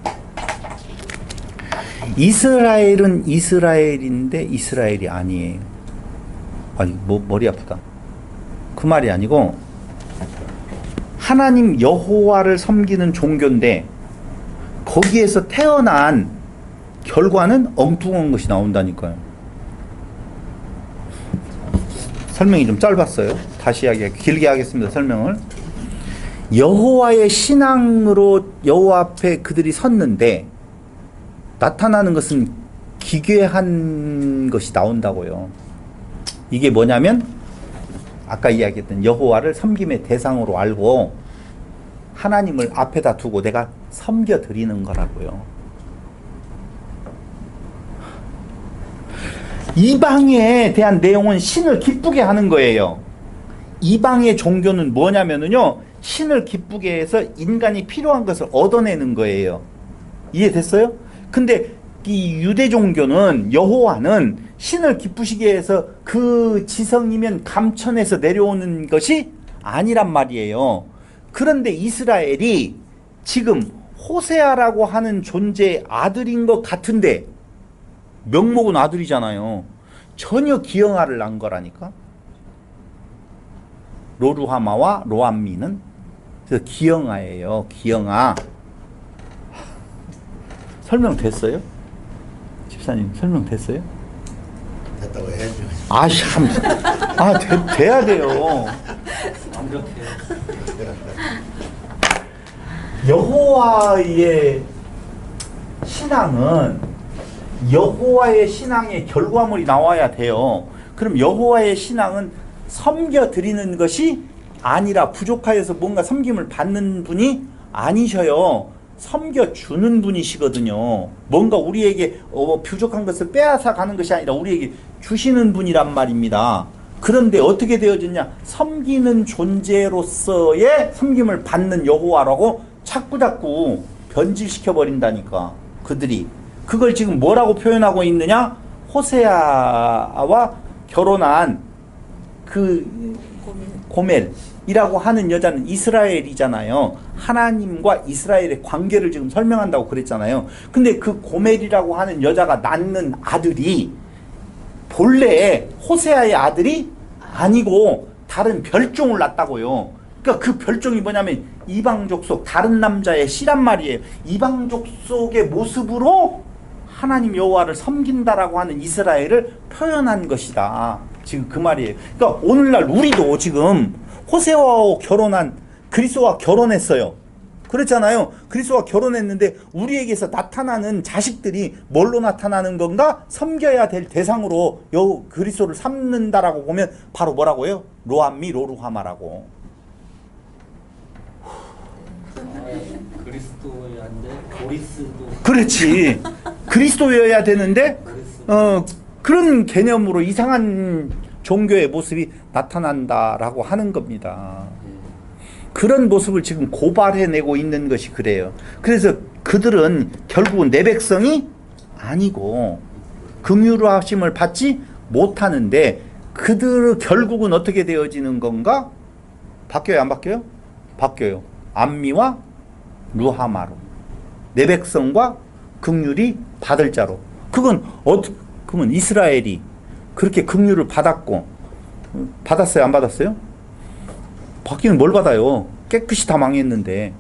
이스라엘은 이스라엘인데 이스라엘이 아니에요. 아니, 머리 아프다. 그 말이 아니고, 하나님 여호와를 섬기는 종교인데 거기에서 태어난 결과는 엉뚱한 것이 나온다니까요. 설명이 좀 짧았어요. 다시 길게 하겠습니다. 설명을. 여호와의 신앙으로 여호와 앞에 그들이 섰는데 나타나는 것은 기괴한 것이 나온다고요. 이게 뭐냐면, 아까 이야기했던 여호와를 섬김의 대상으로 알고 하나님을 앞에다 두고 내가 섬겨 드리는 거라고요. 이방에 대한 내용은 신을 기쁘게 하는 거예요. 이방의 종교는 뭐냐면요, 신을 기쁘게 해서 인간이 필요한 것을 얻어내는 거예요. 이해됐어요? 근데 이 유대 종교는 여호와는 신을 기쁘시게 해서 그 지성이면 감천에서 내려오는 것이 아니란 말이에요. 그런데 이스라엘이 지금 호세아라고 하는 존재의 아들인 것 같은데 명목은 아들이잖아요. 전혀 기형아를 낳은 거라니까. 로루하마와 로암미는 그래서 기형아예요. 기형아. 설명됐어요? 집사님 설명됐어요? 됐다고 해야죠. 아 참. 돼야 돼요. 완벽해요. 여호와의 신앙은 여호와의 신앙의 결과물이 나와야 돼요. 그럼 여호와의 신앙은 섬겨 드리는 것이 아니라 부족하여서 뭔가 섬김을 받는 분이 아니셔요. 섬겨 주는 분이시거든요. 뭔가 우리에게 부족한 것을 빼앗아 가는 것이 아니라 우리에게 주시는 분이란 말입니다. 그런데 어떻게 되어졌냐? 섬기는 존재로서의 섬김을 받는 여호와라고 자꾸 변질시켜 버린다니까. 그들이 그걸 지금 뭐라고 표현하고 있느냐? 호세아와 결혼한 그 고멜이라고 하는 여자는 이스라엘이잖아요. 하나님과 이스라엘의 관계를 지금 설명한다고 그랬잖아요. 근데 그 고멜이라고 하는 여자가 낳는 아들이 본래 호세아의 아들이 아니고 다른 별종을 낳았다고요. 그러니까 그 별종이 뭐냐면 이방 족속 다른 남자의 씨란 말이에요. 이방 족속의 모습으로 하나님 여호와를 섬긴다라고 하는 이스라엘을 표현한 것이다. 지금 그 말이에요. 그러니까 오늘날 우리도 지금 호세아와 결혼한 그리스도와 결혼했어요. 그렇잖아요. 그리스도와 결혼했는데 우리에게서 나타나는 자식들이 뭘로 나타나는 건가? 섬겨야 될 대상으로 그리스도를 삼는다라고 보면 바로 뭐라고요? 로암미 로루하마라고. 그리스도여야 하는데 보리스도. 그렇지. 그리스도여야 되는데 그리스. 그런 개념으로 이상한 종교의 모습이 나타난다라고 하는 겁니다. 그런 모습을 지금 고발해내고 있는 것이 그래요. 그래서 그들은 결국은 내 백성이 아니고 긍휼하심을 받지 못하는데 그들 결국은 어떻게 되어지는 건가? 바뀌어요, 안 바뀌어요? 바뀌어요. 암미와 루하마로 내 백성과 긍휼이 받을 자로. 그러면 이스라엘이 그렇게 긍휼을 받았고 받았어요, 안 받았어요? 받기는 뭘 받아요? 깨끗이 다 망했는데.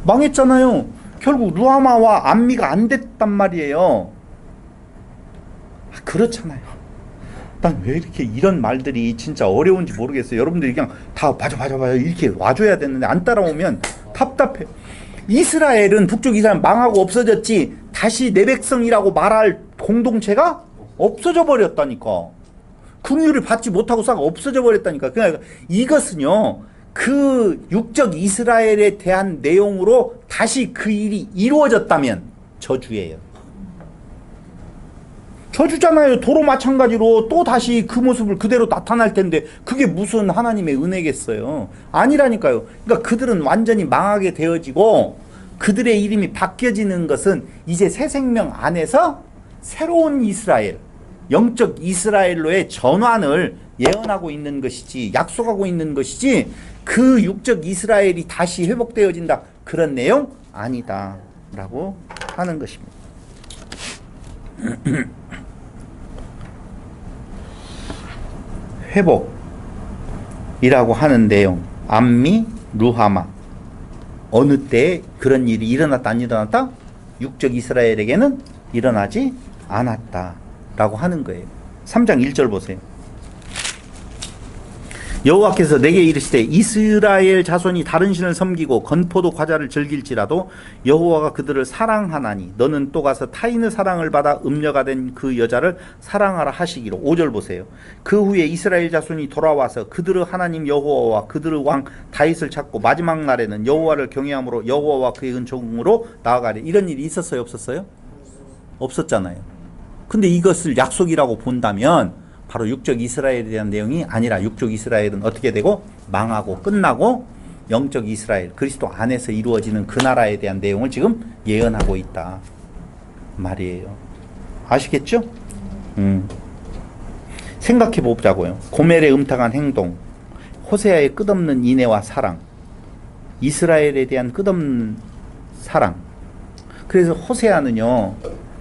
망했잖아요. 결국 루하마와 암미가 안 됐단 말이에요. 그렇잖아요. 난 왜 이렇게 이런 말들이 진짜 어려운지 모르겠어요. 여러분들이 그냥 다 맞아 이렇게 와줘야 되는데 안 따라오면 답답해. 이스라엘은 북쪽 이스라엘 망하고 없어졌지 다시 내 백성이라고 말할 공동체가 없어져 버렸다니까. 긍휼을 받지 못하고 싹 없어져 버렸다니까. 그러니까 이것은요, 그 육적 이스라엘에 대한 내용으로 다시 그 일이 이루어졌다면 저주예요. 저주잖아요. 도로 마찬가지로 또 다시 그 모습을 그대로 나타날 텐데 그게 무슨 하나님의 은혜겠어요. 아니라니까요. 그러니까 그들은 완전히 망하게 되어지고 그들의 이름이 바뀌어지는 것은 이제 새 생명 안에서 새로운 이스라엘, 영적 이스라엘로의 전환을 예언하고 있는 것이지, 약속하고 있는 것이지, 그 육적 이스라엘이 다시 회복되어진다, 그런 내용 아니다 라고 하는 것입니다. 회복이라고 하는 내용, 암미, 루하마, 어느 때에 그런 일이 일어났다 안 일어났다? 육적 이스라엘에게는 일어나지 않았다라고 하는 거예요. 3장 1절 보세요. 여호와께서 내게 이르시되 이스라엘 자손이 다른 신을 섬기고 건포도 과자를 즐길지라도 여호와가 그들을 사랑하나니 너는 또 가서 타인의 사랑을 받아 음녀가 된 그 여자를 사랑하라 하시기로. 5절 보세요. 그 후에 이스라엘 자손이 돌아와서 그들의 하나님 여호와와 그들의 왕 다윗을 찾고 마지막 날에는 여호와를 경외함으로 여호와와 그의 은총으로 나아가래. 이런 일이 있었어요, 없었어요? 없었잖아요. 근데 이것을 약속이라고 본다면 바로 육적 이스라엘에 대한 내용이 아니라 육적 이스라엘은 어떻게 되고 망하고 끝나고 영적 이스라엘, 그리스도 안에서 이루어지는 그 나라에 대한 내용을 지금 예언하고 있다. 말이에요. 아시겠죠? 생각해 보자고요. 고멜의 음탕한 행동, 호세아의 끝없는 인애와 사랑, 이스라엘에 대한 끝없는 사랑. 그래서 호세아는요,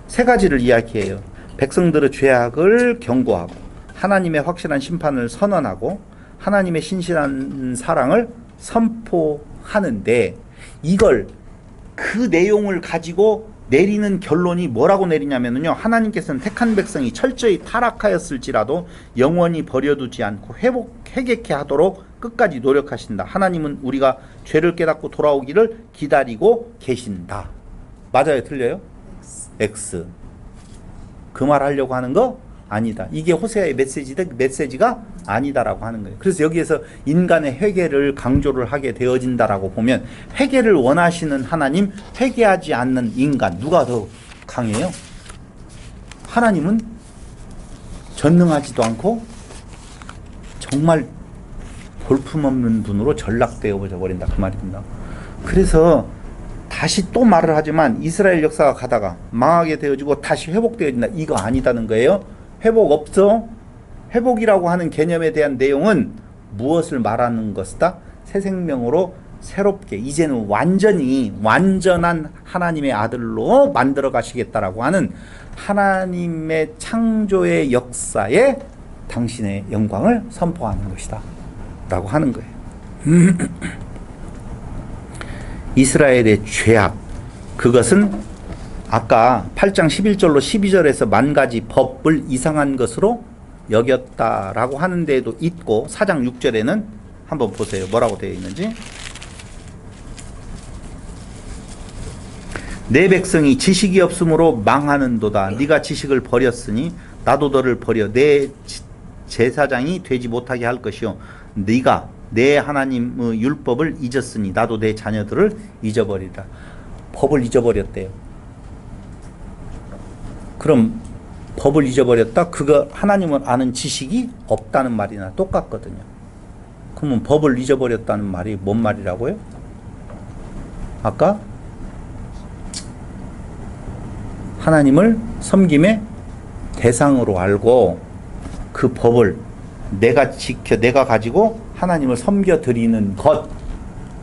세 가지를 이야기해요. 백성들의 죄악을 경고하고, 하나님의 확실한 심판을 선언하고, 하나님의 신실한 사랑을 선포하는데, 이걸 그 내용을 가지고 내리는 결론이 뭐라고 내리냐면요, 하나님께서는 택한 백성이 철저히 타락하였을지라도 영원히 버려두지 않고 회개케 하도록 끝까지 노력하신다. 하나님은 우리가 죄를 깨닫고 돌아오기를 기다리고 계신다. 맞아요? 틀려요? X. 그 말 하려고 하는 거 아니다. 이게 호세아의 메시지가 아니다라고 하는 거예요. 그래서 여기에서 인간의 회개를 강조를 하게 되어진다라고 보면, 회개를 원하시는 하나님, 회개하지 않는 인간, 누가 더 강해요? 하나님은 전능하지도 않고 정말 볼품없는 분으로 전락되어 버린다, 그 말입니다. 그래서 다시 또 말을 하지만 이스라엘 역사가 가다가 망하게 되어지고 다시 회복되어진다, 이거 아니다는 거예요. 회복 없어. 회복이라고 하는 개념에 대한 내용은 무엇을 말하는 것이다? 새 생명으로 새롭게 이제는 완전한 하나님의 아들로 만들어 가시겠다라고 하는 하나님의 창조의 역사에 당신의 영광을 선포하는 것이다 라고 하는 거예요. 이스라엘의 죄악, 그것은 아까 8장 11절로 12절에서 만 가지 법을 이상한 것으로 여겼다라고 하는 데에도 있고, 4장 6절에는 한번 보세요. 뭐라고 되어 있는지. 내 백성이 지식이 없으므로 망하는도다. 네가 지식을 버렸으니 나도 너를 버려 내 제사장이 되지 못하게 할 것이요, 네가 내 하나님의 율법을 잊었으니 나도 내 자녀들을 잊어버리라. 법을 잊어버렸대요. 그럼 법을 잊어버렸다? 그거 하나님을 아는 지식이 없다는 말이나 똑같거든요. 그러면 법을 잊어버렸다는 말이 뭔 말이라고요? 아까 하나님을 섬김의 대상으로 알고 그 법을 내가 지켜, 내가 가지고 하나님을 섬겨드리는 것,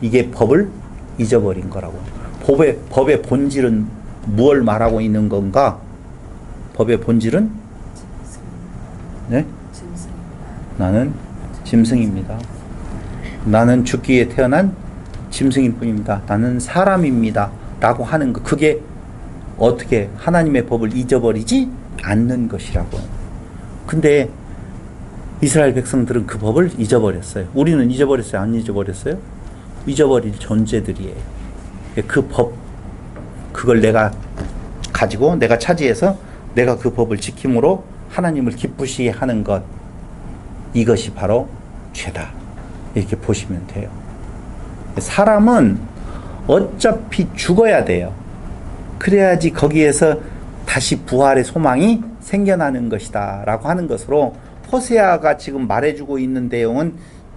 이게 법을 잊어버린 거라고. 법의 본질은 무엇을 말하고 있는 건가? 법의 본질은? 네? 나는 짐승입니다. 나는 죽기에 태어난 짐승일 뿐입니다. 나는 사람입니다. 라고 하는 것, 그게 어떻게 하나님의 법을 잊어버리지 않는 것이라고. 근데 이스라엘 백성들은 그 법을 잊어버렸어요. 우리는 잊어버렸어요? 안 잊어버렸어요? 잊어버릴 존재들이에요. 그 법, 그걸 내가 가지고 내가 차지해서 내가 그 법을 지킴으로 하나님을 기쁘시게 하는 것, 이것이 바로 죄다, 이렇게 보시면 돼요. 사람은 어차피 죽어야 돼요. 그래야지 거기에서 다시 부활의 소망이 생겨나는 것이다 라고 하는 것으로, 호세아가 지금 말해주고 있는 내용은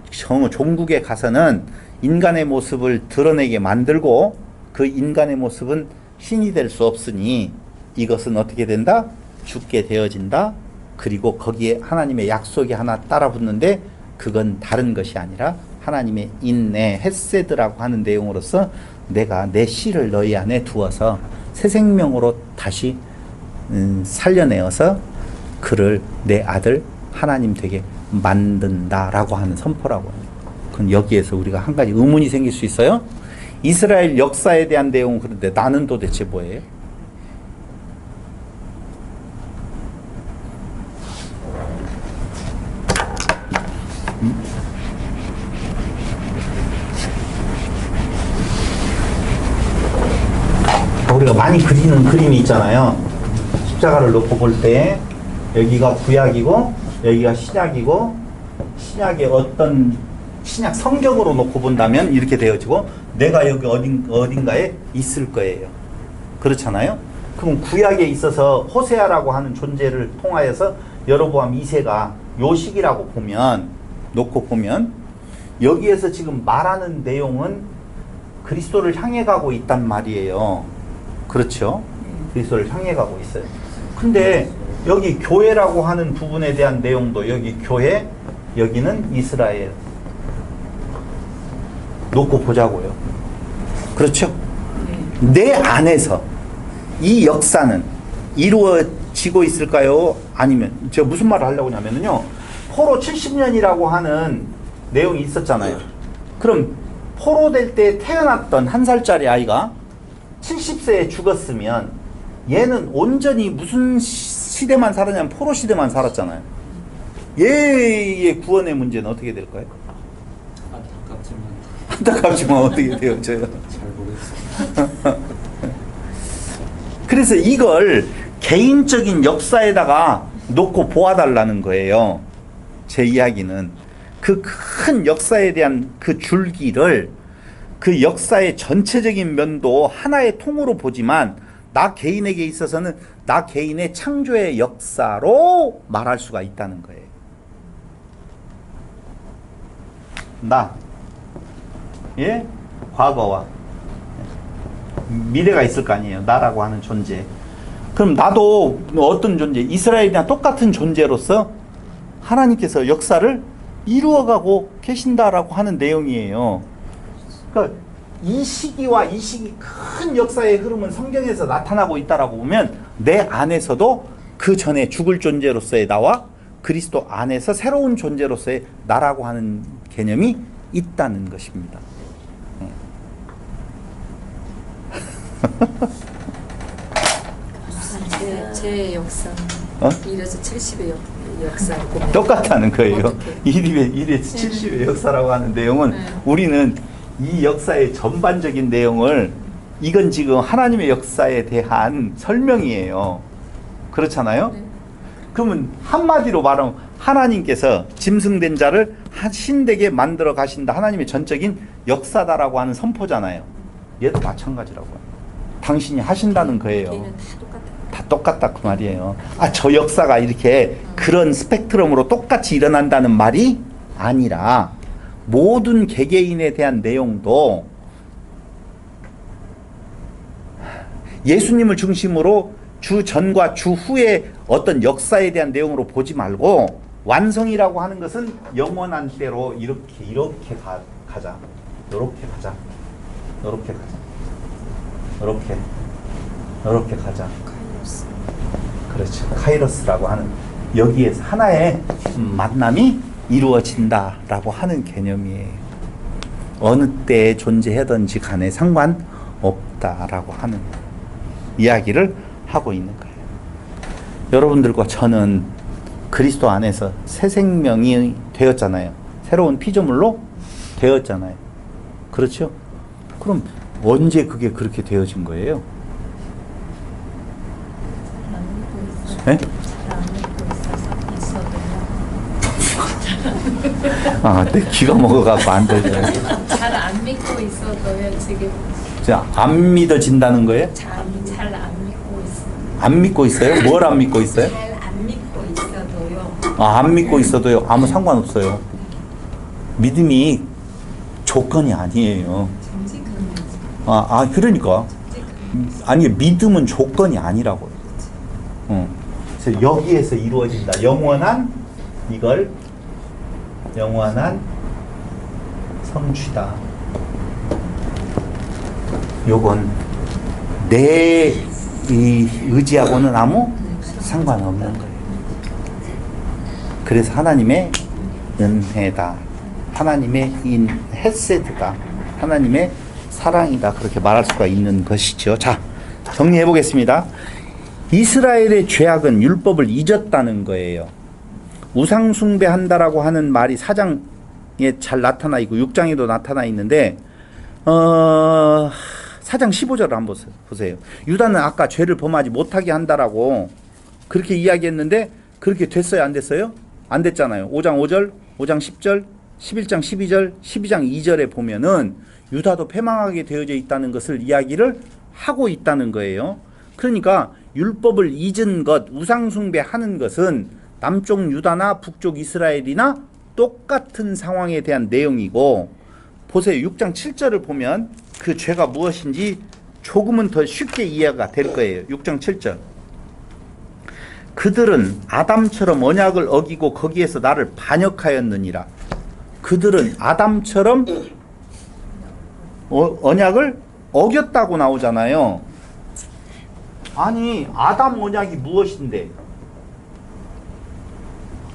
종국에 가서는 인간의 모습을 드러내게 만들고, 그 인간의 모습은 신이 될 수 없으니 이것은 어떻게 된다? 죽게 되어진다. 그리고 거기에 하나님의 약속이 하나 따라 붙는데, 그건 다른 것이 아니라 하나님의 인내, 헤세드라고 하는 내용으로서 내가 내 씨를 너희 안에 두어서 새 생명으로 다시 살려내어서 그를 내 아들 하나님 되게 만든다라고 하는 선포라고 합니다. 그럼 여기에서 우리가 한 가지 의문이 생길 수 있어요. 이스라엘 역사에 대한 내용은 그런데 나는 도대체 뭐예요? 우리가 많이 그리는 그림이 있잖아요. 십자가를 놓고 볼 때 여기가 구약이고 여기가 신약이고, 신약의 어떤 신약 성경으로 놓고 본다면 이렇게 되어지고, 내가 여기 어딘가에 있을 거예요. 그렇잖아요. 그럼 구약에 있어서 호세아라고 하는 존재를 통하여서 여로보암 2세가 요식이라고 보면, 놓고 보면 여기에서 지금 말하는 내용은 그리스도를 향해 가고 있단 말이에요. 그렇죠? 그리스도를 향해 가고 있어요. 근데 여기 교회라고 하는 부분에 대한 내용도 여기 교회, 여기는 이스라엘 놓고 보자고요. 그렇죠? 내 안에서 이 역사는 이루어지고 있을까요? 아니면 제가 무슨 말을 하려고 하냐면요, 포로 70년이라고 하는 내용이 있었잖아요. 그럼 포로 될 때 태어났던 1살짜리 아이가 70세에 죽었으면 얘는 온전히 무슨 시대만 살았냐면 포로 시대만 살았잖아요. 얘의 구원의 문제는 어떻게 될까요? 안타깝지만 안타깝지만 어떻게 돼요? 저요. 잘 모르겠습니다. 그래서 이걸 개인적인 역사에다가 놓고 보아달라는 거예요. 제 이야기는 그 큰 역사에 대한 그 줄기를, 그 역사의 전체적인 면도 하나의 통으로 보지만 나 개인에게 있어서는 나 개인의 창조의 역사로 말할 수가 있다는 거예요. 나, 예? 과거와 미래가 있을 거 아니에요. 나라고 하는 존재. 그럼 나도 어떤 존재, 이스라엘이랑 똑같은 존재로서 하나님께서 역사를 이루어가고 계신다라고 하는 내용이에요. 그러니까 이 시기와 이 시기 큰 역사의 흐름은 성경에서 나타나고 있다라고 보면 내 안에서도 그 전에 죽을 존재로서의 나와 그리스도 안에서 새로운 존재로서의 나라고 하는 개념이 있다는 것입니다. 제 역사. 어? 이래서 70의 역사를 보면 똑같다는 거예요. 어떻게? 1의 70의 역사라고 하는 내용은 우리는 이 역사의 전반적인 내용을, 이건 지금 하나님의 역사에 대한 설명이에요. 그렇잖아요? 그러면 한마디로 말하면 하나님께서 짐승된 자를 신되게 만들어 가신다. 하나님의 전적인 역사다라고 하는 선포잖아요. 얘도 마찬가지라고요. 당신이 하신다는 거예요. 걔는 다 똑같아. 다 똑같다 그 말이에요. 아, 저 역사가 이렇게 그런 스펙트럼으로 똑같이 일어난다는 말이 아니라 모든 개개인에 대한 내용도 예수님을 중심으로 주 전과 주 후의 어떤 역사에 대한 내용으로 보지 말고, 완성이라고 하는 것은 영원한 때로 이렇게 가자. 이렇게 가자. 이렇게 가자. 이렇게 가자. 그렇죠. 카이로스라고 하는, 여기에서 하나의 만남이 이루어진다라고 하는 개념이에요. 어느 때에 존재하든지 간에 상관없다라고 하는 이야기를 하고 있는 거예요. 여러분들과 저는 그리스도 안에서 새 생명이 되었잖아요. 새로운 피조물로 되었잖아요. 그렇죠? 그럼 언제 그게 그렇게 되어진 거예요? 네? 아, 내 귀가 먹어가지고 안 들려요. 잘 안 믿고 있어도요 지금. 안 믿어진다는 거예요? 잘 안 믿고 있어요. 안 믿고 있어요? 뭘 안 믿고 있어요? 잘 안 믿고 있어도요. 아, 안 믿고 있어도요? 아무 상관없어요. 믿음이 조건이 아니에요. 그러니까. 아니, 믿음은 조건이 아니라고요. 그래서 여기에서 이루어진다. 영원한 성취다. 요건 내 의지하고는 아무 상관없는 거예요. 그래서 하나님의 은혜다. 하나님의 헤세드다. 하나님의 사랑이다. 그렇게 말할 수가 있는 것이죠. 자, 정리해 보겠습니다. 이스라엘의 죄악은 율법을 잊었다는 거예요. 우상숭배한다라고 하는 말이 4장에 잘 나타나 있고 6장에도 나타나 있는데 4장 15절을 한번 보세요. 유다는 아까 죄를 범하지 못하게 한다라고 그렇게 이야기했는데 그렇게 됐어요? 안 됐어요? 안 됐잖아요. 5장 5절, 5장 10절, 11장 12절, 12장 2절에 보면은 유다도 패망하게 되어져 있다는 것을 이야기를 하고 있다는 거예요. 그러니까 율법을 잊은 것, 우상숭배하는 것은 남쪽 유다나 북쪽 이스라엘이나 똑같은 상황에 대한 내용이고, 보세요. 6장 7절을 보면 그 죄가 무엇인지 조금은 더 쉽게 이해가 될 거예요. 6장 7절. 그들은 아담처럼 언약을 어기고 거기에서 나를 반역하였느니라. 그들은 아담처럼 언약을 어겼다고 나오잖아요. 아니, 아담 언약이 무엇인데?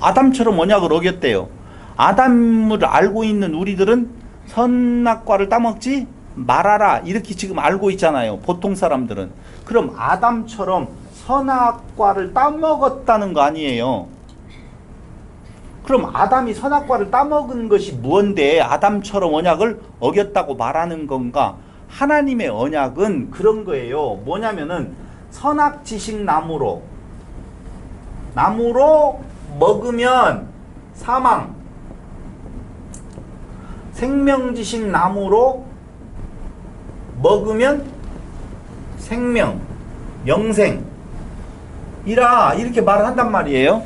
아담처럼 언약을 어겼대요. 아담을 알고 있는 우리들은 선악과를 따먹지 말아라 이렇게 지금 알고 있잖아요. 보통 사람들은. 그럼 아담처럼 선악과를 따먹었다는 거 아니에요. 그럼 아담이 선악과를 따먹은 것이 무언데 아담처럼 언약을 어겼다고 말하는 건가? 하나님의 언약은 그런 거예요. 뭐냐면은 선악지식 나무로 먹으면 사망, 생명지식 나무로 먹으면 생명, 영생 이라 이렇게 말을 한단 말이에요.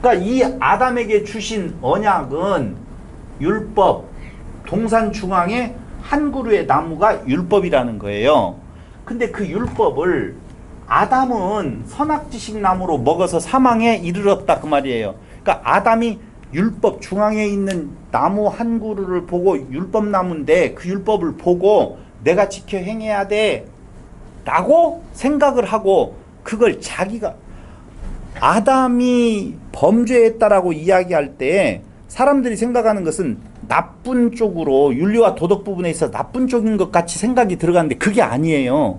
그러니까 이 아담에게 주신 언약은 율법, 동산 중앙에 한 그루의 나무가 율법이라는 거예요. 근데 그 율법을 아담은 선악지식 나무로 먹어서 사망에 이르렀다 그 말이에요. 그러니까 아담이 율법 중앙에 있는 나무 한 그루를 보고 율법 나무인데 그 율법을 보고 내가 지켜 행해야 돼 라고 생각을 하고 그걸 자기가 아담이 범죄했다라고 이야기할 때 사람들이 생각하는 것은 나쁜 쪽으로 윤리와 도덕 부분에 있어서 나쁜 쪽인 것 같이 생각이 들어가는데 그게 아니에요.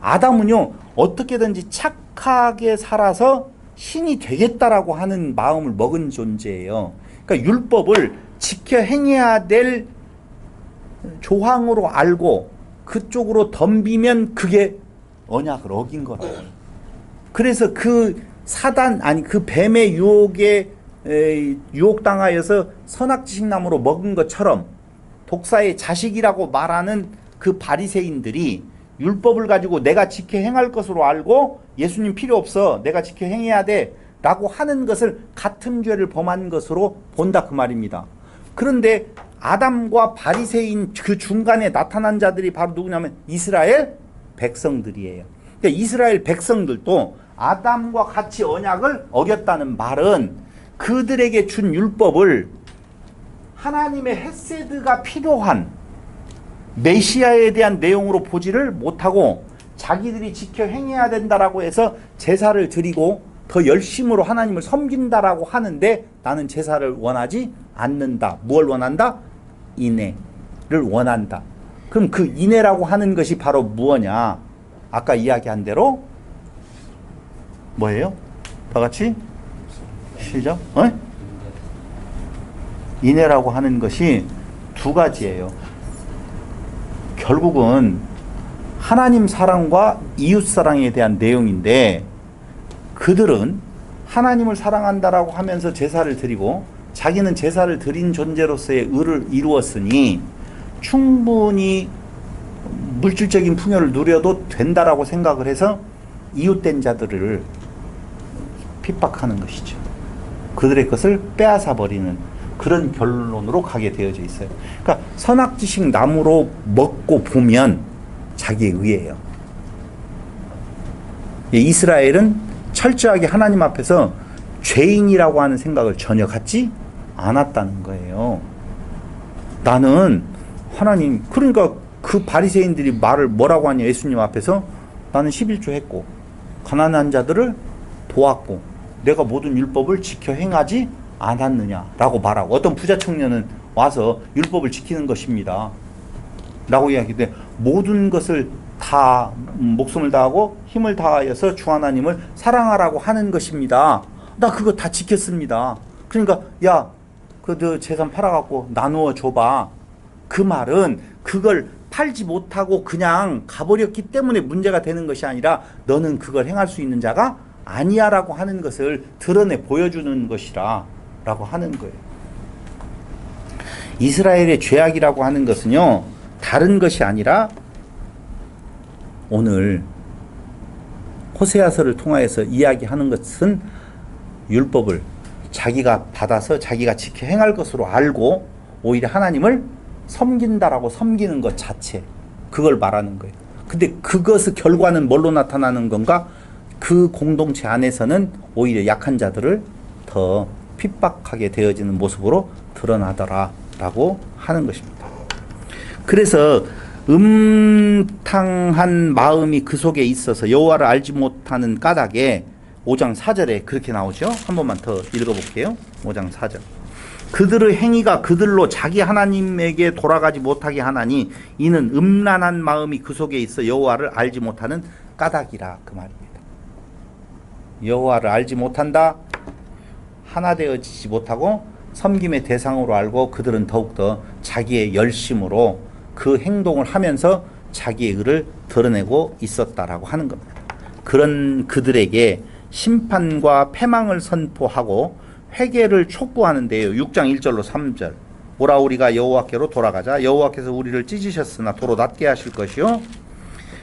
아담은요 어떻게든지 착하게 살아서 신이 되겠다라고 하는 마음을 먹은 존재예요. 그러니까 율법을 지켜 행해야 될 조항으로 알고 그쪽으로 덤비면 그게 언약을 어긴 거라고. 그래서 그 사단 아니 그 뱀의 유혹에 유혹당하여서 선악지식 나무로 먹은 것처럼 독사의 자식이라고 말하는 그 바리새인들이 율법을 가지고 내가 지켜 행할 것으로 알고 예수님 필요 없어 내가 지켜 행해야 돼 라고 하는 것을 같은 죄를 범한 것으로 본다 그 말입니다. 그런데 아담과 바리새인 그 중간에 나타난 자들이 바로 누구냐면 이스라엘 백성들이에요. 그러니까 이스라엘 백성들도 아담과 같이 언약을 어겼다는 말은 그들에게 준 율법을 하나님의 헤세드가 필요한 메시아에 대한 내용으로 보지를 못하고 자기들이 지켜 행해야 된다라고 해서 제사를 드리고 더 열심으로 하나님을 섬긴다라고 하는데 나는 제사를 원하지 않는다. 뭘 원한다? 인애를 원한다. 그럼 그 인애라고 하는 것이 바로 무엇냐? 아까 이야기한 대로 뭐예요? 다 같이 시작. 인애라고 하는 것이 두 가지예요. 결국은 하나님 사랑과 이웃 사랑에 대한 내용인데 그들은 하나님을 사랑한다라고 하면서 제사를 드리고 자기는 제사를 드린 존재로서의 의를 이루었으니 충분히 물질적인 풍요를 누려도 된다라고 생각을 해서 이웃된 자들을 핍박하는 것이죠. 그들의 것을 빼앗아 버리는 그런 결론으로 가게 되어져 있어요. 그러니까 선악지식 나무로 먹고 보면 자기의 의예요. 이스라엘은 철저하게 하나님 앞에서 죄인이라고 하는 생각을 전혀 갖지 않았다는 거예요. 나는 하나님 그러니까 그 바리새인들이 말을 뭐라고 하냐 예수님 앞에서 나는 11조 했고 가난한 자들을 도왔고 내가 모든 율법을 지켜 행하지 않았느냐라고 말하고 어떤 부자 청년은 와서 율법을 지키는 것입니다 라고 이야기했는데 모든 것을 다 목숨을 다하고 힘을 다하여서 주 하나님을 사랑하라고 하는 것입니다. 나 그거 다 지켰습니다. 그러니까 야 그 너 재산 팔아갖고 나누어 줘봐. 그 말은 그걸 팔지 못하고 그냥 가버렸기 때문에 문제가 되는 것이 아니라 너는 그걸 행할 수 있는 자가 아니야 라고 하는 것을 드러내 보여주는 것이라 라고 하는 거예요. 이스라엘의 죄악이라고 하는 것은요 다른 것이 아니라 오늘 호세아서를 통하여서 이야기하는 것은 율법을 자기가 받아서 자기가 지켜 행할 것으로 알고 오히려 하나님을 섬긴다라고 섬기는 것 자체 그걸 말하는 거예요. 근데 그것의 결과는 뭘로 나타나는 건가? 그 공동체 안에서는 오히려 약한 자들을 더 핍박하게 되어지는 모습으로 드러나더라라고 하는 것입니다. 그래서 음탕한 마음이 그 속에 있어서 여호와를 알지 못하는 까닭에 5장 4절에 그렇게 나오죠. 한 번만 더 읽어볼게요. 5장 4절. 그들의 행위가 그들로 자기 하나님에게 돌아가지 못하게 하나니 이는 음란한 마음이 그 속에 있어 여호와를 알지 못하는 까닭이라 그 말입니다. 여호와를 알지 못한다. 하나 되어지지 못하고 섬김의 대상으로 알고 그들은 더욱더 자기의 열심으로 그 행동을 하면서 자기의 의를 드러내고 있었다라고 하는 겁니다. 그런 그들에게 심판과 패망을 선포하고 회개를 촉구하는데요. 6장 1절로 3절. 오라 우리가 여호와께로 돌아가자. 여호와께서 우리를 찢으셨으나 도로 낫게 하실 것이요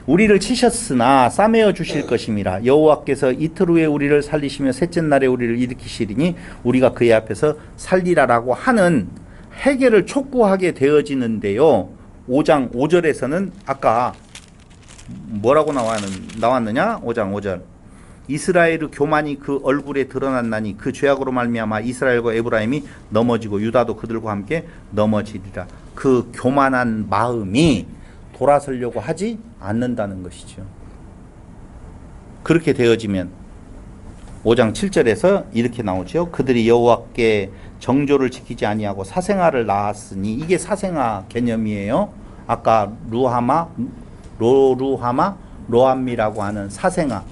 우리를 치셨으나 싸매어 주실 것임이라. 여호와께서 이틀 후에 우리를 살리시며 셋째 날에 우리를 일으키시리니 우리가 그의 앞에서 살리라라고 하는 회개를 촉구하게 되어지는데요. 5장 5절에서는 아까 뭐라고 나왔느냐? 5장 5절. 이스라엘의 교만이 그 얼굴에 드러났나니 그 죄악으로 말미암아 이스라엘과 에브라임이 넘어지고 유다도 그들과 함께 넘어지리라. 그 교만한 마음이 돌아서려고 하지 않는다는 것이죠. 그렇게 되어지면 5장 7절에서 이렇게 나오죠. 그들이 여호와께 정조를 지키지 아니하고 사생아를 낳았으니 이게 사생아 개념이에요. 아까 로함미라고 하는 사생아.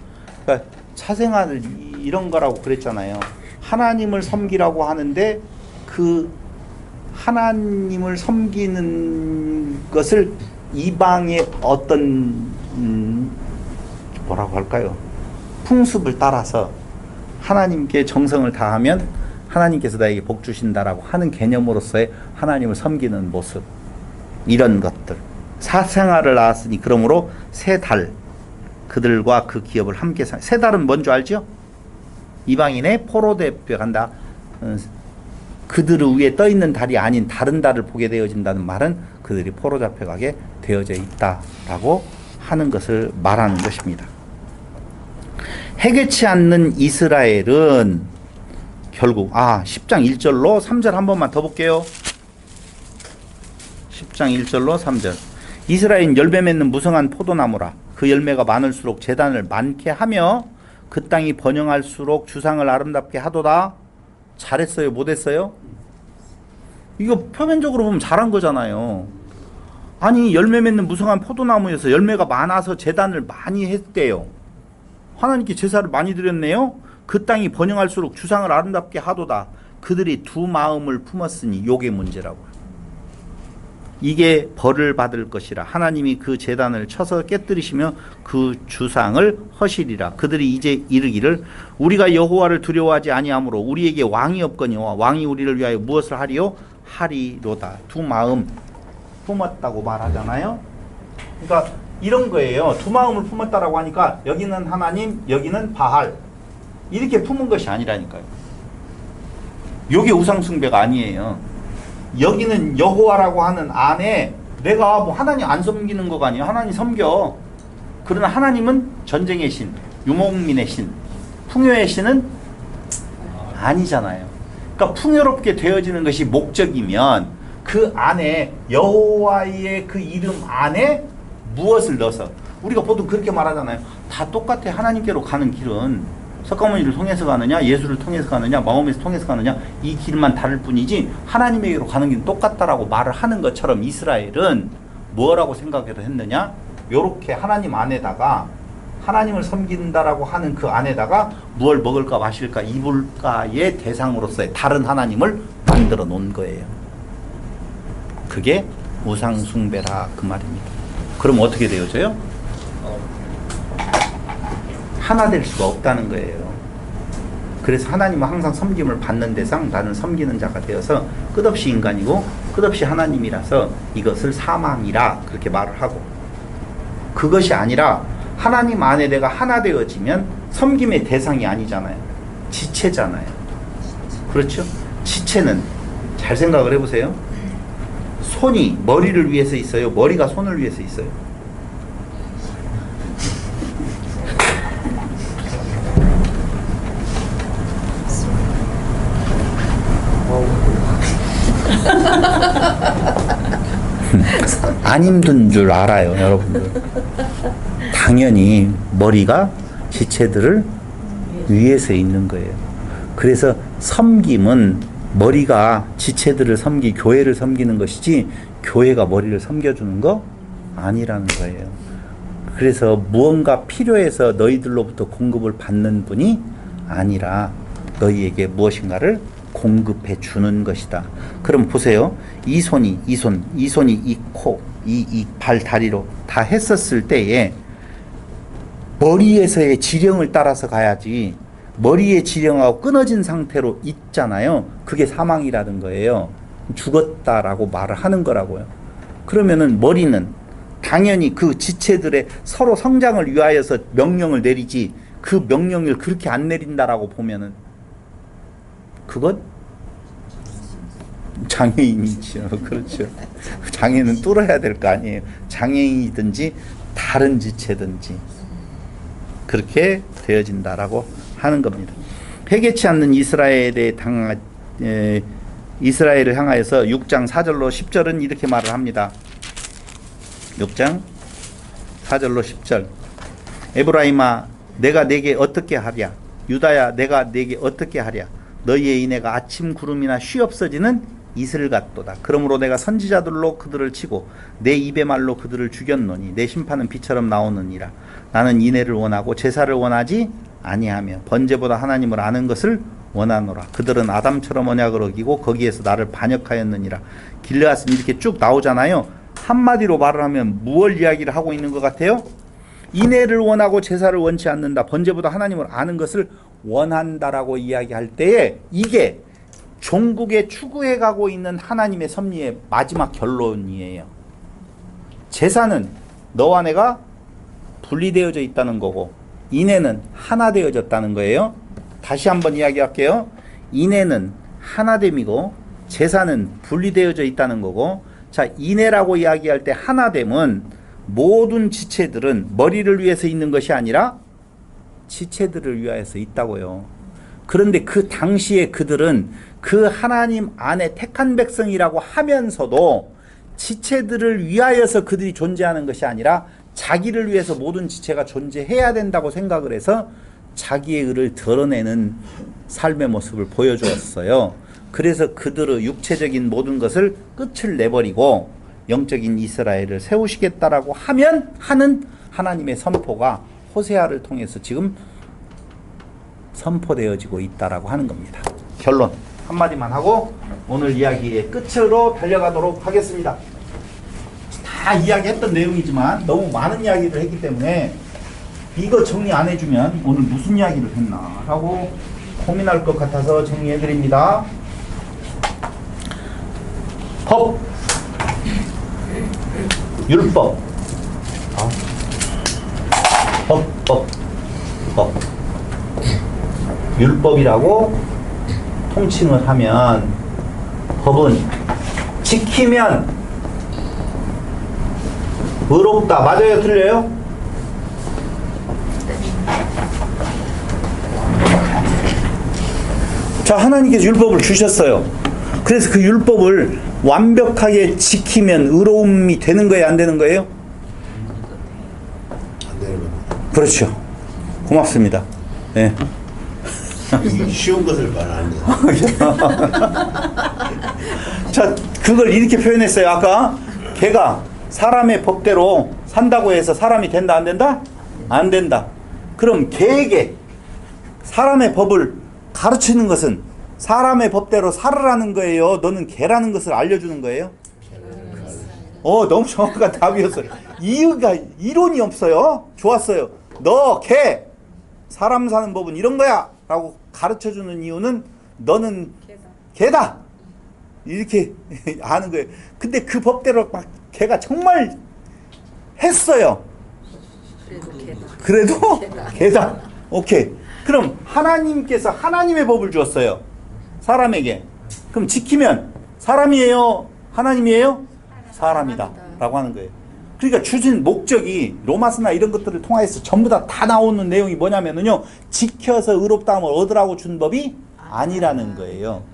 그러니까 사생아를 이런 거라고 그랬잖아요. 하나님을 섬기라고 하는데 그 하나님을 섬기는 것을 이방의 어떤 뭐라고 할까요? 풍습을 따라서 하나님께 정성을 다하면 하나님께서 나에게 복 주신다라고 하는 개념으로서의 하나님을 섬기는 모습, 이런 것들. 사생아를 낳았으니 그러므로 세 달 그들과 그 기업을 함께 세 달은 뭔지 알죠? 이방인의 포로대표 간다. 그들 위에 떠 있는 달이 아닌 다른 달을 보게 되어진다는 말은 그들이 포로 잡혀가게 되어져 있다라고 하는 것을 말하는 것입니다. 해결치 않는 이스라엘은 결국 10장 1절로 3절 한 번만 더 볼게요. 10장 1절로 3절. 이스라엘은 열매 맺는 무성한 포도나무라. 그 열매가 많을수록 제단을 많게 하며 그 땅이 번영할수록 주상을 아름답게 하도다. 잘했어요? 못했어요? 이거 표면적으로 보면 잘한 거잖아요. 아니 열매 맺는 무성한 포도나무에서 열매가 많아서 제단을 많이 했대요. 하나님께 제사를 많이 드렸네요. 그 땅이 번영할수록 주상을 아름답게 하도다. 그들이 두 마음을 품었으니 요게 문제라고요. 이게 벌을 받을 것이라. 하나님이 그 제단을 쳐서 깨뜨리시며 그 주상을 허시리라. 그들이 이제 이르기를 우리가 여호와를 두려워하지 아니하므로 우리에게 왕이 없거니와 왕이 우리를 위하여 무엇을 하리요? 하리로다. 두 마음 품었다고 말하잖아요. 그러니까 이런 거예요. 두 마음을 품었다라고 하니까 여기는 하나님, 여기는 바알. 이렇게 품은 것이 아니라니까요. 요게 우상숭배가 아니에요. 여기는 여호와라고 하는 안에 내가 뭐 하나님 안 섬기는 거가 아니에요. 하나님 섬겨. 그러나 하나님은 전쟁의 신, 유목민의 신, 풍요의 신은 아니잖아요. 그러니까 풍요롭게 되어지는 것이 목적이면 그 안에 여호와의 그 이름 안에 무엇을 넣어서 우리가 보통 그렇게 말하잖아요. 다 똑같아. 하나님께로 가는 길은 석가모니를 통해서 가느냐, 예수를 통해서 가느냐, 마호메를 통해서 가느냐, 이 길만 다를 뿐이지 하나님에게로 가는 길은 똑같다라고 말을 하는 것처럼 이스라엘은 뭐라고 생각을 했느냐? 요렇게 하나님 안에다가 하나님을 섬긴다라고 하는 그 안에다가 무엇을 먹을까 마실까 입을까의 대상으로서의 다른 하나님을 만들어 놓은 거예요. 그게 우상숭배라 그 말입니다. 그럼 어떻게 되어져요? 하나 될 수가 없다는 거예요. 그래서 하나님은 항상 섬김을 받는 대상, 나는 섬기는 자가 되어서 끝없이 인간이고 끝없이 하나님이라서 이것을 사망이라 그렇게 말을 하고, 그것이 아니라 하나님 안에 내가 하나 되어지면 섬김의 대상이 아니잖아요. 지체잖아요. 그렇죠? 지체는 잘 생각을 해보세요. 손이 머리를 위해서 있어요? 머리가 손을 위해서 있어요? 안 힘든 줄 알아요, 여러분들. 당연히 머리가 지체들을 위해서 있는 거예요. 그래서 섬김은 머리가 지체들을 교회를 섬기는 것이지 교회가 머리를 섬겨주는 거 아니라는 거예요. 그래서 무언가 필요해서 너희들로부터 공급을 받는 분이 아니라 너희에게 무엇인가를 공급해 주는 것이다. 그럼 보세요. 이 손이 이 코, 이 발, 다리로 다 했었을 때에 머리에서의 지령을 따라서 가야지 머리의 지령하고 끊어진 상태로 있잖아요. 그게 사망이라는 거예요. 죽었다라고 말을 하는 거라고요. 그러면은 머리는 당연히 그 지체들의 서로 성장을 위하여서 명령을 내리지 그 명령을 그렇게 안 내린다라고 보면은 그건 장애인이죠. 그렇죠. 장애는 뚫어야 될 거 아니에요. 장애인이든지 다른 지체든지 그렇게 되어진다라고 하는 겁니다. 회개치 않는 이스라엘을 향하여서 6장 4절로 10절은 이렇게 말을 합니다. 6장 4절로 10절. 에브라임아 내가 내게 어떻게 하랴? 유다야 내가 내게 어떻게 하랴? 너희의 인애가 아침 구름이나 쉬 없어지는 이슬 같도다. 그러므로 내가 선지자들로 그들을 치고 내 입의 말로 그들을 죽였노니 내 심판은 비처럼 나오느니라. 나는 인애를 원하고 제사를 원하지 아니하며 번제보다 하나님을 아는 것을 원하노라. 그들은 아담처럼 언약을 어기고 거기에서 나를 반역하였느니라. 길르앗은 이렇게 쭉 나오잖아요. 한마디로 말을 하면 무엇 이야기를 하고 있는 것 같아요? 인애를 원하고 제사를 원치 않는다. 번제보다 하나님을 아는 것을 원한다라고 이야기할 때에 이게 종국에 추구해가고 있는 하나님의 섭리의 마지막 결론이에요. 제사는 너와 내가 분리되어져 있다는 거고 인애는 하나 되어졌다는 거예요. 다시 한번 이야기할게요. 인애는 하나됨이고 제사는 분리되어져 있다는 거고, 자, 인애라고 이야기할 때 하나됨은 모든 지체들은 머리를 위해서 있는 것이 아니라 지체들을 위하여서 있다고요. 그런데 그 당시에 그들은 그 하나님 안에 택한 백성이라고 하면서도 지체들을 위하여서 그들이 존재하는 것이 아니라 자기를 위해서 모든 지체가 존재해야 된다고 생각을 해서 자기의 의를 드러내는 삶의 모습을 보여주었어요. 그래서 그들의 육체적인 모든 것을 끝을 내버리고 영적인 이스라엘을 세우시겠다라고 하는 하나님의 선포가 호세아를 통해서 지금 선포되어지고 있다라고 하는 겁니다. 결론 한마디만 하고 오늘 이야기의 끝으로 달려가도록 하겠습니다. 다 이야기했던 내용이지만 너무 많은 이야기를 했기 때문에 이거 정리 안 해주면 오늘 무슨 이야기를 했나 라고 고민할 것 같아서 정리해드립니다. 법, 율법, 법, 율법이라고 통칭을 하면 법은 지키면 의롭다. 맞아요? 틀려요? 자, 하나님께서 율법을 주셨어요. 그래서 그 율법을 완벽하게 지키면 의로움이 되는 거예요? 안 되는 거예요? 안 되는 겁니다. 그렇죠. 고맙습니다. 네. 쉬운 것을 말 안 해요. 자, 그걸 이렇게 표현했어요. 아까 걔가 사람의 법대로 산다고 해서 사람이 된다 안 된다? 안 된다. 그럼 걔에게 사람의 법을 가르치는 것은 사람의 법대로 살으라는 거예요. 너는 개라는 것을 알려주는 거예요. 너무 정확한 답이었어요. 이유가 이론이 없어요. 좋았어요. 너 개, 사람 사는 법은 이런 거야 라고 가르쳐주는 이유는 너는 개다 이렇게 아는 거예요. 근데 그 법대로 막 걔가 정말 했어요. 그래도 개다. 오케이. 그럼 하나님께서 하나님의 법을 주었어요. 사람에게. 그럼 지키면 사람이에요? 하나님이에요? 사람이다. 라고 하는 거예요. 그러니까 주신 목적이 로마서나 이런 것들을 통해서 전부 다 나오는 내용이 뭐냐면요. 지켜서 의롭다함을 얻으라고 준 법이 아니라는 거예요.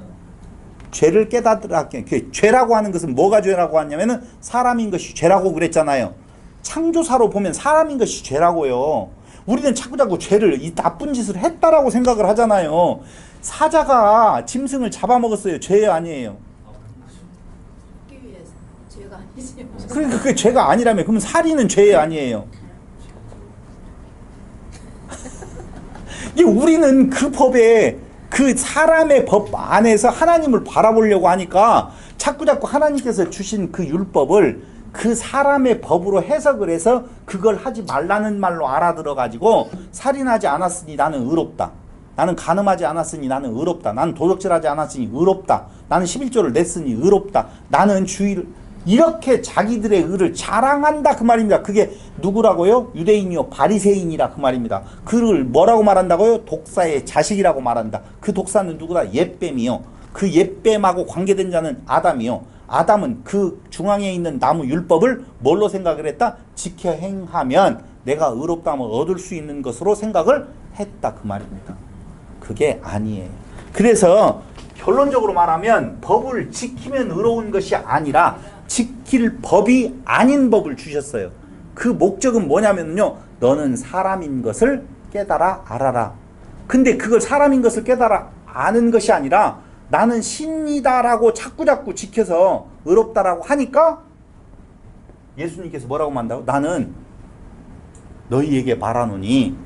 죄를 깨닫으라. 죄라고 하는 것은 뭐가 죄라고 하냐면은 사람인 것이 죄라고 그랬잖아요. 창조사로 보면 사람인 것이 죄라고요. 우리는 자꾸 죄를, 이 나쁜 짓을 했다라고 생각을 하잖아요. 사자가 짐승을 잡아먹었어요. 죄 아니에요. 먹기 위해서 죄가 아니지. 그러니까 그게 죄가 아니라며. 그러면 살인은 죄 아니에요. 우리는 그 법에, 그 사람의 법 안에서 하나님을 바라보려고 하니까 자꾸 하나님께서 주신 그 율법을 그 사람의 법으로 해석을 해서 그걸 하지 말라는 말로 알아들어가지고 살인하지 않았으니 나는 의롭다. 나는 간음하지 않았으니 나는 의롭다. 나는 도적질하지 않았으니 의롭다. 나는 11조를 냈으니 의롭다. 나는 주의를, 이렇게 자기들의 의를 자랑한다 그 말입니다. 그게 누구라고요? 유대인이요 바리새인이라 그 말입니다. 그를 뭐라고 말한다고요? 독사의 자식이라고 말한다. 그 독사는 누구다? 옅뱀이요. 그 옅뱀하고 관계된 자는 아담이요. 아담은 그 중앙에 있는 나무 율법을 뭘로 생각을 했다? 지켜 행하면 내가 의롭다함을 얻을 수 있는 것으로 생각을 했다 그 말입니다. 그게 아니에요. 그래서 결론적으로 말하면 법을 지키면 의로운 것이 아니라 지킬 법이 아닌 법을 주셨어요. 그 목적은 뭐냐면요, 너는 사람인 것을 깨달아 알아라. 근데 그걸 사람인 것을 깨달아 아는 것이 아니라 나는 신이다라고 자꾸 지켜서 의롭다라고 하니까 예수님께서 뭐라고 말한다고? 나는 너희에게 말하노니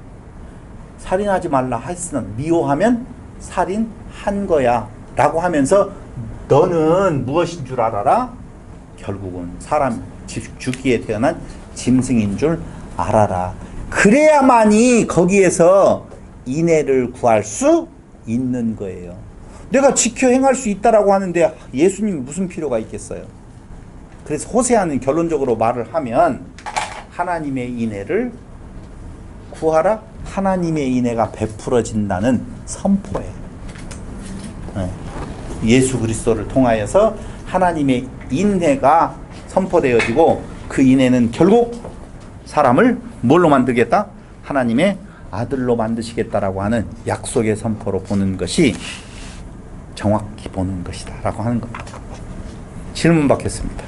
살인하지 말라 했으나 미워하면 살인한 거야 라고 하면서 너는 무엇인 줄 알아라? 결국은 사람 죽기에 태어난 짐승인 줄 알아라. 그래야만이 거기에서 인애를 구할 수 있는 거예요. 내가 지켜 행할 수 있다라고 하는데 예수님이 무슨 필요가 있겠어요? 그래서 호세아는 결론적으로 말을 하면 하나님의 인애를 구하라. 하나님의 인애가 베풀어진다는 선포예요. 예수 그리스도를 통하여서 하나님의 인애가 선포되어지고 그 인애는 결국 사람을 뭘로 만들겠다? 하나님의 아들로 만드시겠다라고 하는 약속의 선포로 보는 것이 정확히 보는 것이다 라고 하는 겁니다. 질문 받겠습니다.